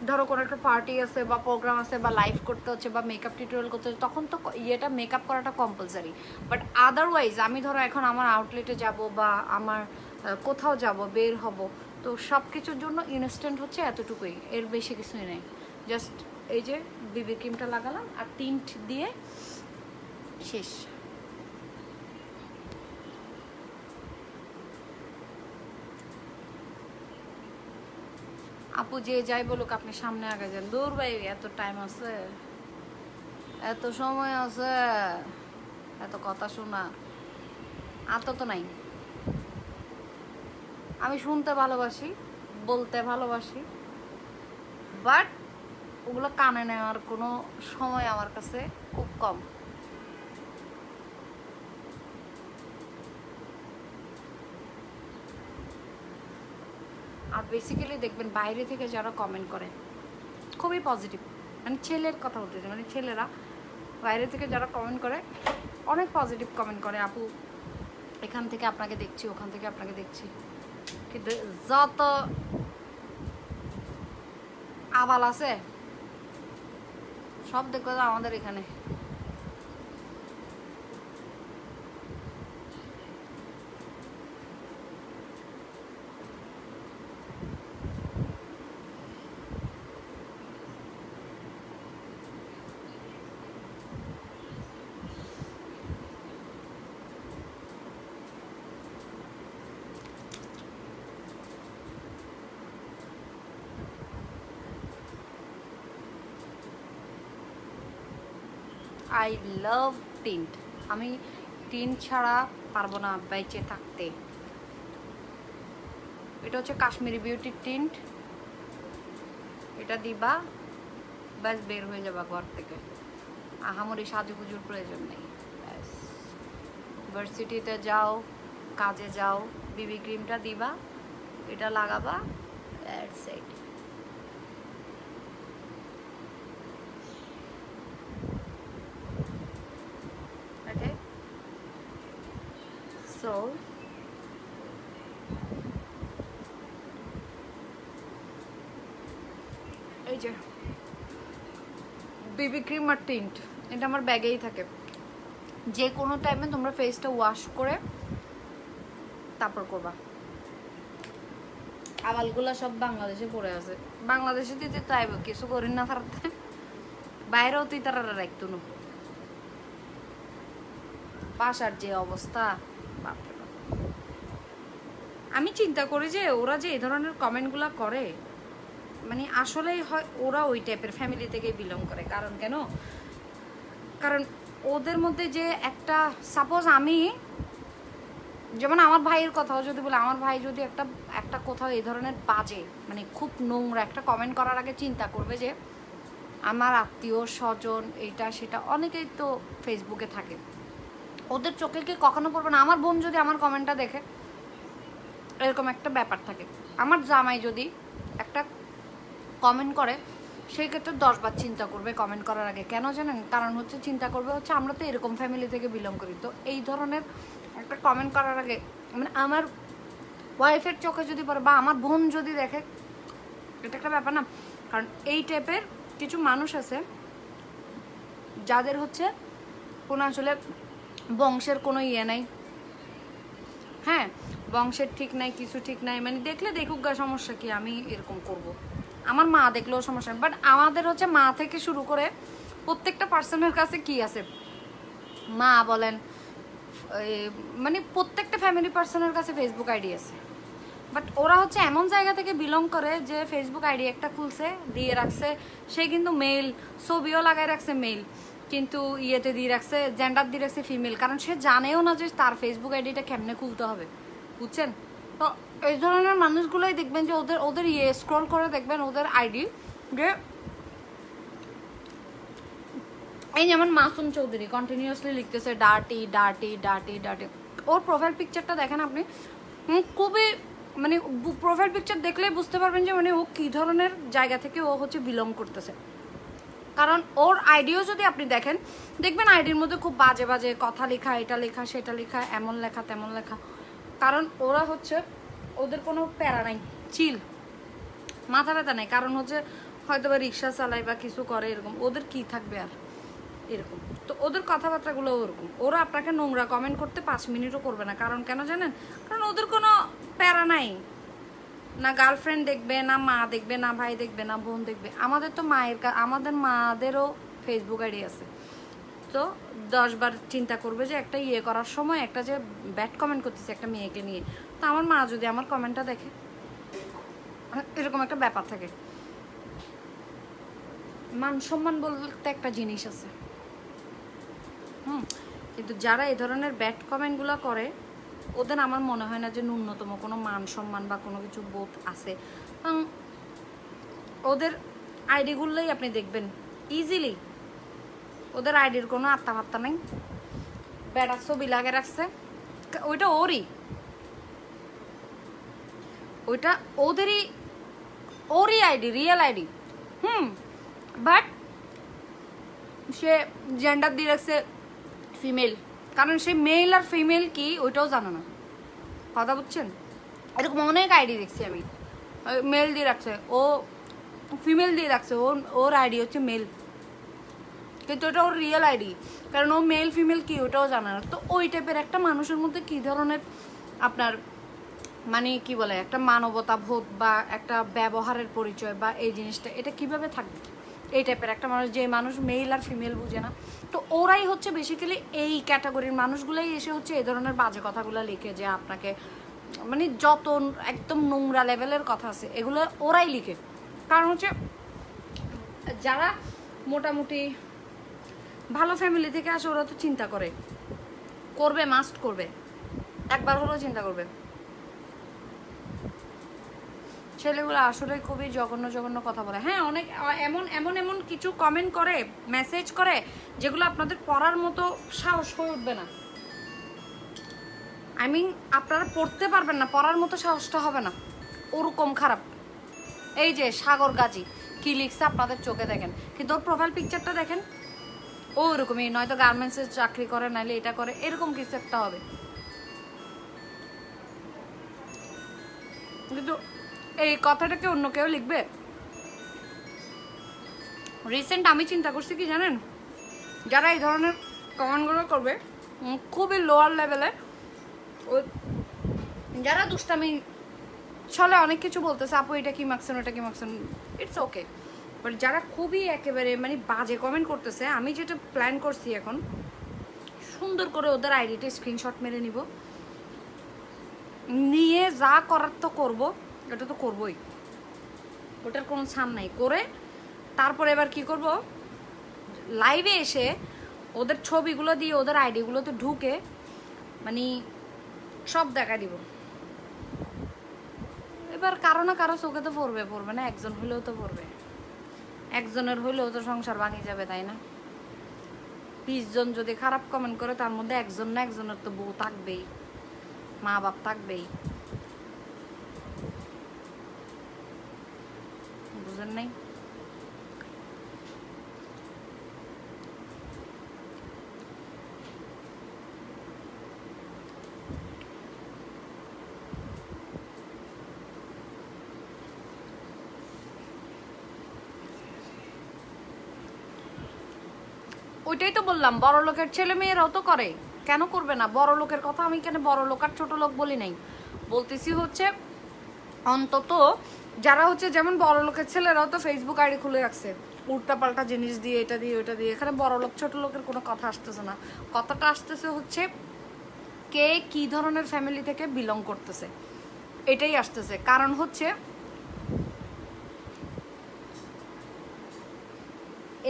ধরো কোনো একটা পার্টি আছে বা প্রোগ্রাম আছে বা লাইভ করতে হচ্ছে বা মেকআপ টিউটোরিয়াল করতে হচ্ছে, তখন তো ইয়েটা মেকআপ করাটা কম্পালসারি। বাট আদারওয়াইজ আমি ধরো এখন আমার আউটলেটে যাব বা আমার কোথাও যাব, বের হব, তো সব কিছুর জন্য ইনস্ট্যান্ট হচ্ছে এতটুকুই, এর বেশি কিছুই নেই। জাস্ট এই যে বিবি ক্রিমটা লাগালাম আর টিন্ট দিয়ে শেষ। আপু যে যাই বলুক আপনি সামনে আগে যান। দূর ভাই, এত টাইম আছে, এত সময় আছে, এত কথা শোনা এত তো নাই। আমি শুনতে ভালোবাসি, বলতে ভালোবাসি, বাট ওগুলো কানে নেওয়ার কোনো সময় আমার কাছে খুব কম। আর বেসিক্যালি দেখবেন বাইরে থেকে যারা কমেন্ট করে খুবই পজিটিভ, মানে ছেলের কথা বলতেছে, মানে ছেলেরা বাইরে থেকে যারা কমেন্ট করে অনেক পজিটিভ কমেন্ট করে, আপু এখান থেকে আপনাকে দেখছি, ওখান থেকে আপনাকে দেখছি। কিন্তু যত আবাল আছে সব দেখো আমাদের এখানে। আই লাভ টিন্ট, আমি টিন্ট ছাড়া পারবো না বেঁচে থাকতে। এটা হচ্ছে কাশ্মীরি বিউটির টিন্ট, এটা দিবা ব্যাস বের হয়ে যাবা ঘর থেকে, আহামরি সাজুগুজুর প্রয়োজন নেই। ব্যাস ভার্সিটিতে যাও, কাজে যাও, বিবি ক্রিমটা দিবা, এটা লাগাবা, দ্যাটস ইট। So এই যে বিবি ক্রিম আর টিন্ট, এটা আমার ব্যাগেই থাকে। যে কোনো টাইমে তোমরা ফেসটা ওয়াশ করে তারপর করবা। আওয়ালগুলো সব বাংলাদেশে পড়ে আছে, বাংলাদেশে দিতে চাইব কিছু করি না, থাকতে বাইরেও তুই তারা রাখতো না। বাসার যে অবস্থা, আমি চিন্তা করি যে ওরা যে এই ধরনের কমেন্টগুলো করে, মানে আসলেই হয় ওরা ওই টাইপের ফ্যামিলি থেকে বিলং করে। কারণ কেন? কারণ ওদের মধ্যে যে একটা, সাপোজ আমি যেমন আমার ভাইয়ের কথাও যদি বলে, আমার ভাই যদি একটা কোথাও এই ধরনের বাজে, মানে খুব নোংরা একটা কমেন্ট করার আগে চিন্তা করবে যে আমার আত্মীয় স্বজন এইটা সেটা অনেকেই তো ফেসবুকে থাকে, ওদের চোখে কি কখনো পড়বে না? আমার বোন যদি আমার কমেন্টটা দেখে, এরকম একটা ব্যাপার থাকে। আমার জামাই যদি একটা কমেন্ট করে সেই ক্ষেত্রে 10 বার চিন্তা করবে কমেন্ট করার আগে। কেন জানেন? কারণ হচ্ছে চিন্তা করবে হচ্ছে আমরা তো এরকম ফ্যামিলি থেকে বিলং করি, তো এই ধরনের একটা কমেন্ট করার আগে মানে আমার ওয়াইফের চোখে যদি পড়ে বা আমার বোন যদি দেখে, এটা একটা ব্যাপার না। কারণ এই টাইপের কিছু মানুষ আছে যাদের হচ্ছে কোনো আসলে বংশের কোনো ইয়ে নাই, হ্যাঁ বংশের ঠিক নাই, কিছু ঠিক নাই, মানে দেখলে দেখুক গা, সমস্যা কি, আমি এরকম করব। আমার মা দেখলেও সমস্যা নেই, বাট আমাদের হচ্ছে মা থেকে শুরু করে প্রত্যেকটা পার্সনের কাছে কি আছে, মা বলেন মানে প্রত্যেকটা ফ্যামিলি পার্সনের কাছে ফেসবুক আইডি আছে। বাট ওরা হচ্ছে এমন জায়গা থেকে বিলং করে যে ফেসবুক আইডি একটা খুলছে, দিয়ে রাখছে, সে কিন্তু মেল, ছবিও লাগাই রাখছে মেল, কিন্তু ইয়েতে দিয়ে রাখছে, জেন্ডার দিয়ে রাখছে ফিমেল, কারণ সে জানেও না যে তার ফেসবুক আইডিটা কেমনে খুলতে হবে, বুঝছেন? তো এই ধরনের মানুষগুলোই দেখবেন যে ওদের ইয়ে স্ক্রল করে দেখবেন ওদের আইডি, যে এই যেমন মাসুম চৌধুরী কন্টিনিউয়াসলি লিখতেছে ডার্টি ডার্টি ডার্টি ডার্টি। ওর প্রোফাইল পিকচারটা দেখেন আপনি, খুবই মানে প্রোফাইল পিকচার দেখলেই বুঝতে পারবেন যে মানে ও কী ধরনের জায়গা থেকে ও হচ্ছে বিলং করতেছে। কারণ ওর আইডিও যদি আপনি দেখেন, দেখবেন আইডির মধ্যে খুব বাজে বাজে কথা লেখা, এটা লেখা সেটা লেখা, এমন লেখা তেমন লেখা। কারণ ওরা হচ্ছে ওদের কোনো প্যারা নাই, চিল, মাথা ব্যথা নাই। কারণ হচ্ছে হয়তো বা রিক্সা চালায় বা কিছু করে, এরকম ওদের কি থাকবে আর এরকম। তো ওদের কথাবার্তাগুলো ওরকম। ওরা আপনাকে নোংরা কমেন্ট করতে 5 মিনিটও করবে না। কারণ কেন জানেন? কারণ ওদের কোনো প্যারা নাই, না গার্লফ্রেন্ড দেখবে, না মা দেখবে, না ভাই দেখবে, না বোন দেখবে। আমাদের তো আমাদের মাদেরও ফেসবুক আইডি আছে, তো 10 বার চিন্তা করবে যে একটা ইয়ে করার সময় একটা যে ব্যাড কমেন্ট করতেছে একটা মেয়েকে নিয়ে, তো আমার মা যদি আমার কমেন্টটা দেখে, এরকম একটা ব্যাপার থাকে। মান সম্মান বলতে একটা জিনিস আছে, কিন্তু যারা এই ধরনের ব্যাড কমেন্টগুলো করে ওদের আমার মনে হয় না যে ন্যূনতম কোনো মান সম্মান বা কোনো কিছু বোধ আছে। ওদের আইডিগুলোই আপনি দেখবেন ইজিলি ওদের আইডির কোনো আত্মামাত্তা নেই, বেড়া ছবি লাগে রাখছে, ওইটা ওইটা ওরই ID, real ID, but say gender দিয়ে রাখছে ফিমেল, কারণ সে মেল আর ফিমেল কি ওইটাও জানো না, কথা বুঝছেন? এরকম অনেক আইডি দেখছি আমি, মেল দিয়ে রাখছে, ও ফিমেল দিয়ে রাখছে, ওর আইডি হচ্ছে মেল, কিন্তু ওটা ওর রিয়েল আইডি, কারণ ও মেল ফিমেল কি ওটাও জানে না। তো ওই টাইপের একটা মানুষের মধ্যে কি ধরনের আপনার মানে কি বলে একটা মানবতা বোধ বা একটা ব্যবহারের পরিচয় বা এই জিনিসটা এটা কিভাবে থাকবে? এই টাইপের একটা মানুষ, যে মানুষ মেল আর ফিমেল বুঝে না, তো ওরাই হচ্ছে বেসিক্যালি এই ক্যাটাগরির মানুষগুলোই এসে হচ্ছে এই ধরনের বাজে কথাগুলো লিখে, যে আপনাকে মানে যত একদম নোংরা লেভেলের কথা আছে এগুলো ওরাই লিখে। কারণ হচ্ছে যারা মোটামুটি ভালো ফ্যামিলি থেকে আসে ওরা তো চিন্তা করবে, মাস্ট করবে, একবার হলেও চিন্তা করবে। ছেলেগুলো আসলে খুবই জঘন্য জঘন্য কথা বলে। হ্যাঁ, অনেক এমন কিছু কমেন্ট করে, মেসেজ করে, যেগুলো আপনাদের পড়ার মতো সাহস হয়ে উঠবে না। আই মিন আপনারা পড়তে পারবেন না, পড়ার মতো সাহসটা হবে না, ওরকম খারাপ। এই যে সাগর গাজী কি লিখছে আপনাদের চোখে দেখেন, কিন্তু ওর প্রোফাইল পিকচারটা দেখেন, ও ওরকমই, নয়তো গার্মেন্টসের চাকরি করে, নাহলে এটা করে, এরকম কিছু একটা হবে। কিন্তু এই কথাটাকে অন্য কেউ লিখবে? রিসেন্ট আমি চিন্তা করছি কি জানেন, যারা এই ধরনের কমেন্টগুলো করবে খুবই লোয়ার লেভেলে, যারা দুষ্টামি চলে অনেক কিছু বলতেছে, আপু এটা কি মাখছেন ওটা কি মাখছেন, ইটস ওকে, বাট যারা খুবই একেবারে মানে বাজে কমেন্ট করতেছে, আমি যেটা প্ল্যান করছি এখন, সুন্দর করে ওদের আইডিটা স্ক্রিনশট মেরে নিয়ে যা করার তো করবো, ওটা তো করবোই, ওটার কোনো ছাড় নাই, করে তারপরে এবার কি করব, লাইভে এসে ওদের ছবিগুলো দিয়ে ওদের আইডিগুলোতে ঢুকে মানে সব দেখা দিব। এবার কারো না কারো চোখে তো পড়বে না, একজন হলেও তো পড়বে, একজনের হলেও তো সংসার ভাঙি যাবে, তাই না? 20 জন যদি খারাপ কমেন্ট করে, তার মধ্যে একজন না একজনের তো বউ থাকবেই, মা বাপ থাকবেই, বুঝেন নাই? ওইটাই তো বললাম, বড় লোকের ছেলে মেয়েরাও তো করে, কেন করবে না? বড় লোকের কথা আমি কেন বড় লোক আর ছোট লোক বলি নাই, বলতেছি হচ্ছে অন্তত যারা হচ্ছে যেমন বড় লোকের ছেলেরাও তো ফেসবুক আইডি খুলে রাখছে উল্টাপাল্টা জিনিস দিয়ে, এটা দিয়ে ওইটা দিয়ে। এখানে বড় লোক ছোট লোকের কোনো কথা আসতেছে না, কথাটা আসতেছে হচ্ছে কে কি ধরনের ফ্যামিলি থেকে বিলং করতেছে, এটাই আসতেছে। কারণ হচ্ছে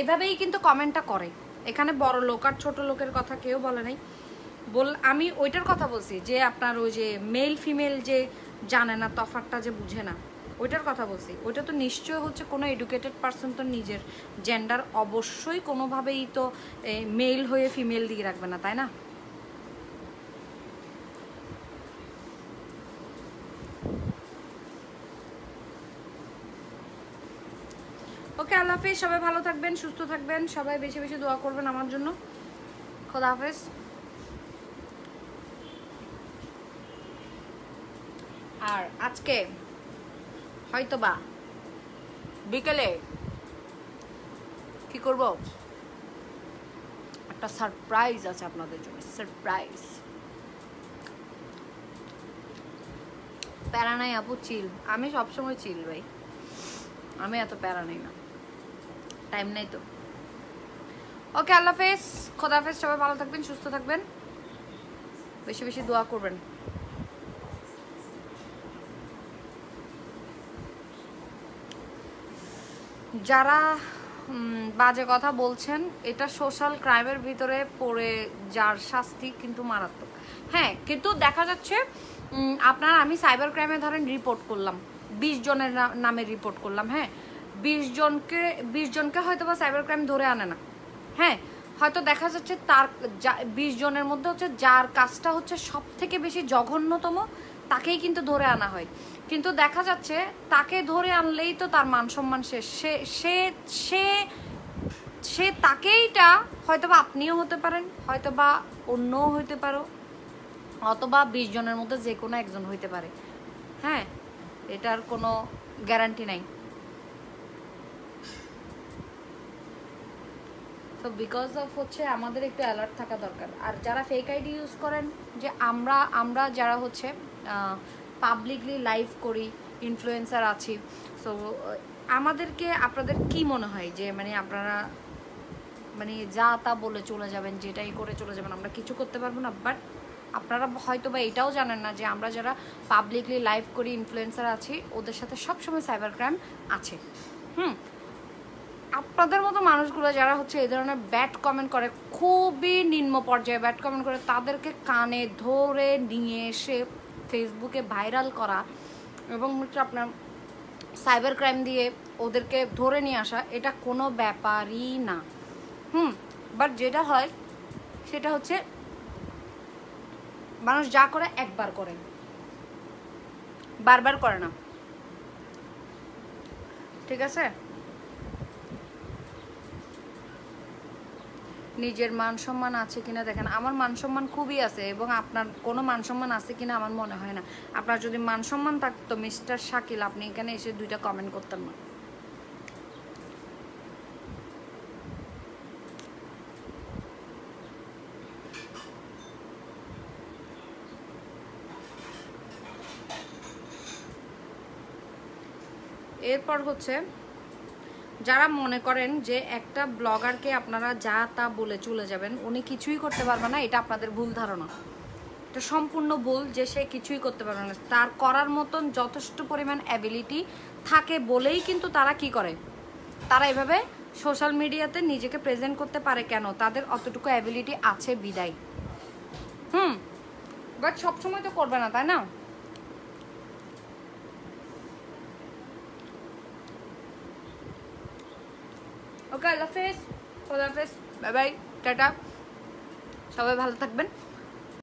এভাবেই কিন্তু কমেন্টটা করে, এখানে বড় লোক আর ছোট লোকের কথা কেউ বলে নাই। আমি ওইটার কথা বলছি যে আপনার ওই যে মেল ফিমেল যে জানে না, তফাৎটা যে বুঝে না, ওইটার কথা বলছি। ওইটা তো নিশ্চয় হচ্ছে কোনো এডুকেটেড পারসন তো নিজের জেন্ডার অবশ্যই কোনোভাবেই তো মেল হয়ে ফিমেল দিয়ে রাখবে না, তাই না? ওকে, আল্লাহ হাফেজ, সবাই ভালো থাকবেন, সুস্থ থাকবেন, সবাই বেশি বেশি দোয়া করবেন আমার জন্য। খোদা হাফেজ। আর আজকে হয়তোবা বিকেলে কি করব, একটা সারপ্রাইজ আছে আপনাদের জন্য, সারপ্রাইজ। প্যারা নাই আপু, চিল। আমি সবসময় চিল ভাই, আমি এত প্যারা নেই না, টাইম নেই তো। ওকে, আল্লাহ হাফেজ, খোদা হাফেজ, সবাই ভালো থাকবেন, সুস্থ থাকবেন, বেশি বেশি দোয়া করবেন। যারা বাজে কথা বলছেন, এটা সোশ্যাল ক্রাইমের ভিতরে পড়ে যার শাস্তি কিন্তু মারাত্মক। হ্যাঁ, কিন্তু দেখা যাচ্ছে আপনার, আমি সাইবার ক্রাইমে ধরেন রিপোর্ট করলাম, 20 জনের নামে রিপোর্ট করলাম। হ্যাঁ, 20 জনকে হয়তো বা সাইবার ক্রাইম ধরে আনে না। হ্যাঁ, হয়তো দেখা যাচ্ছে তার 20 জনের মধ্যে হচ্ছে যার কাজটা হচ্ছে সব থেকে বেশি জঘন্যতম, তাকেই কিন্তু ধরে আনা হয়। কিন্তু দেখা যাচ্ছে তাকে ধরে আনলেই তো তার মান সম্মান শেষ। সে সে সে তাকেইটা হয়তোবা আপনিও হতে পারেন, হয়তোবা অন্যও হইতে পারো, অথবা 20 জনের মধ্যে যে কোনো একজন হইতে পারে। হ্যাঁ, এটার কোনো গ্যারান্টি নাই। তো বিকজ অফ হচ্ছে আমাদের একটু অ্যালার্ট থাকা দরকার। আর যারা ফেক আইডি ইউজ করেন, যে আমরা যারা হচ্ছে পাবলিকলি লাইভ করি, ইনফ্লুয়েন্সার আছি, সো আমাদেরকে আপনাদের কি মনে হয় যে মানে আপনারা মানে যা তা বলে চলে যাবেন, যেটাই করে চলে যাবেন, আমরা কিছু করতে পারবো না? বাট আপনারা হয়তো বা এটাও জানেন না যে আমরা যারা পাবলিকলি লাইভ করি, ইনফ্লুয়েন্সার আছি, ওদের সাথে সবসময় সাইবার ক্রাইম আছে। আপনাদের মতো মানুষগুলো যারা হচ্ছে এই ধরনের ব্যাড কমেন্ট করে, খুবই নিম্ন পর্যায়ে ব্যাড কমেন্ট করে, তাদেরকে কানে ধরে নিয়ে এসে ফেসবুকে ভাইরাল করা এবং হচ্ছে আপনার সাইবার ক্রাইম দিয়ে ওদেরকে ধরে নিয়ে আসা, এটা কোনো ব্যাপারই না। বাট যেটা হয় সেটা হচ্ছে মানুষ যা করে একবার করে, বারবার করে না। ঠিক আছে, নিজের মান সম্মান আছে কিনা দেখেন। আমার মান সম্মান খুবই আছে, এবং আপনার কোনো মান সম্মান আছে কিনা আমার মনে হয় না। আপনার যদি মান সম্মান থাকতো মিস্টার শাকিল, আপনি এখানে এসে 2টা কমেন্ট করতেন না। এরপর হচ্ছে যারা মনে করেন যে একটা ব্লগারকে আপনারা যা তা বলে চলে যাবেন, উনি কিছুই করতে পারবে না, এটা আপনাদের ভুল ধারণা। এটা সম্পূর্ণ ভুল যে সে কিছুই করতে পারবে না। তার করার মতন যথেষ্ট পরিমাণ অ্যাবিলিটি থাকে বলেই কিন্তু তারা কি করে, তারা এভাবে সোশ্যাল মিডিয়াতে নিজেকে প্রেজেন্ট করতে পারে। কেন? তাদের অতটুকু অ্যাবিলিটি আছে বিদায়। বাট সবসময় তো করবে না, তাই না? ওকে, আল্লাহ হাফেজ, খোদা হাফেজ, বাই বাই, টাটা, সবাই ভালো থাকবেন।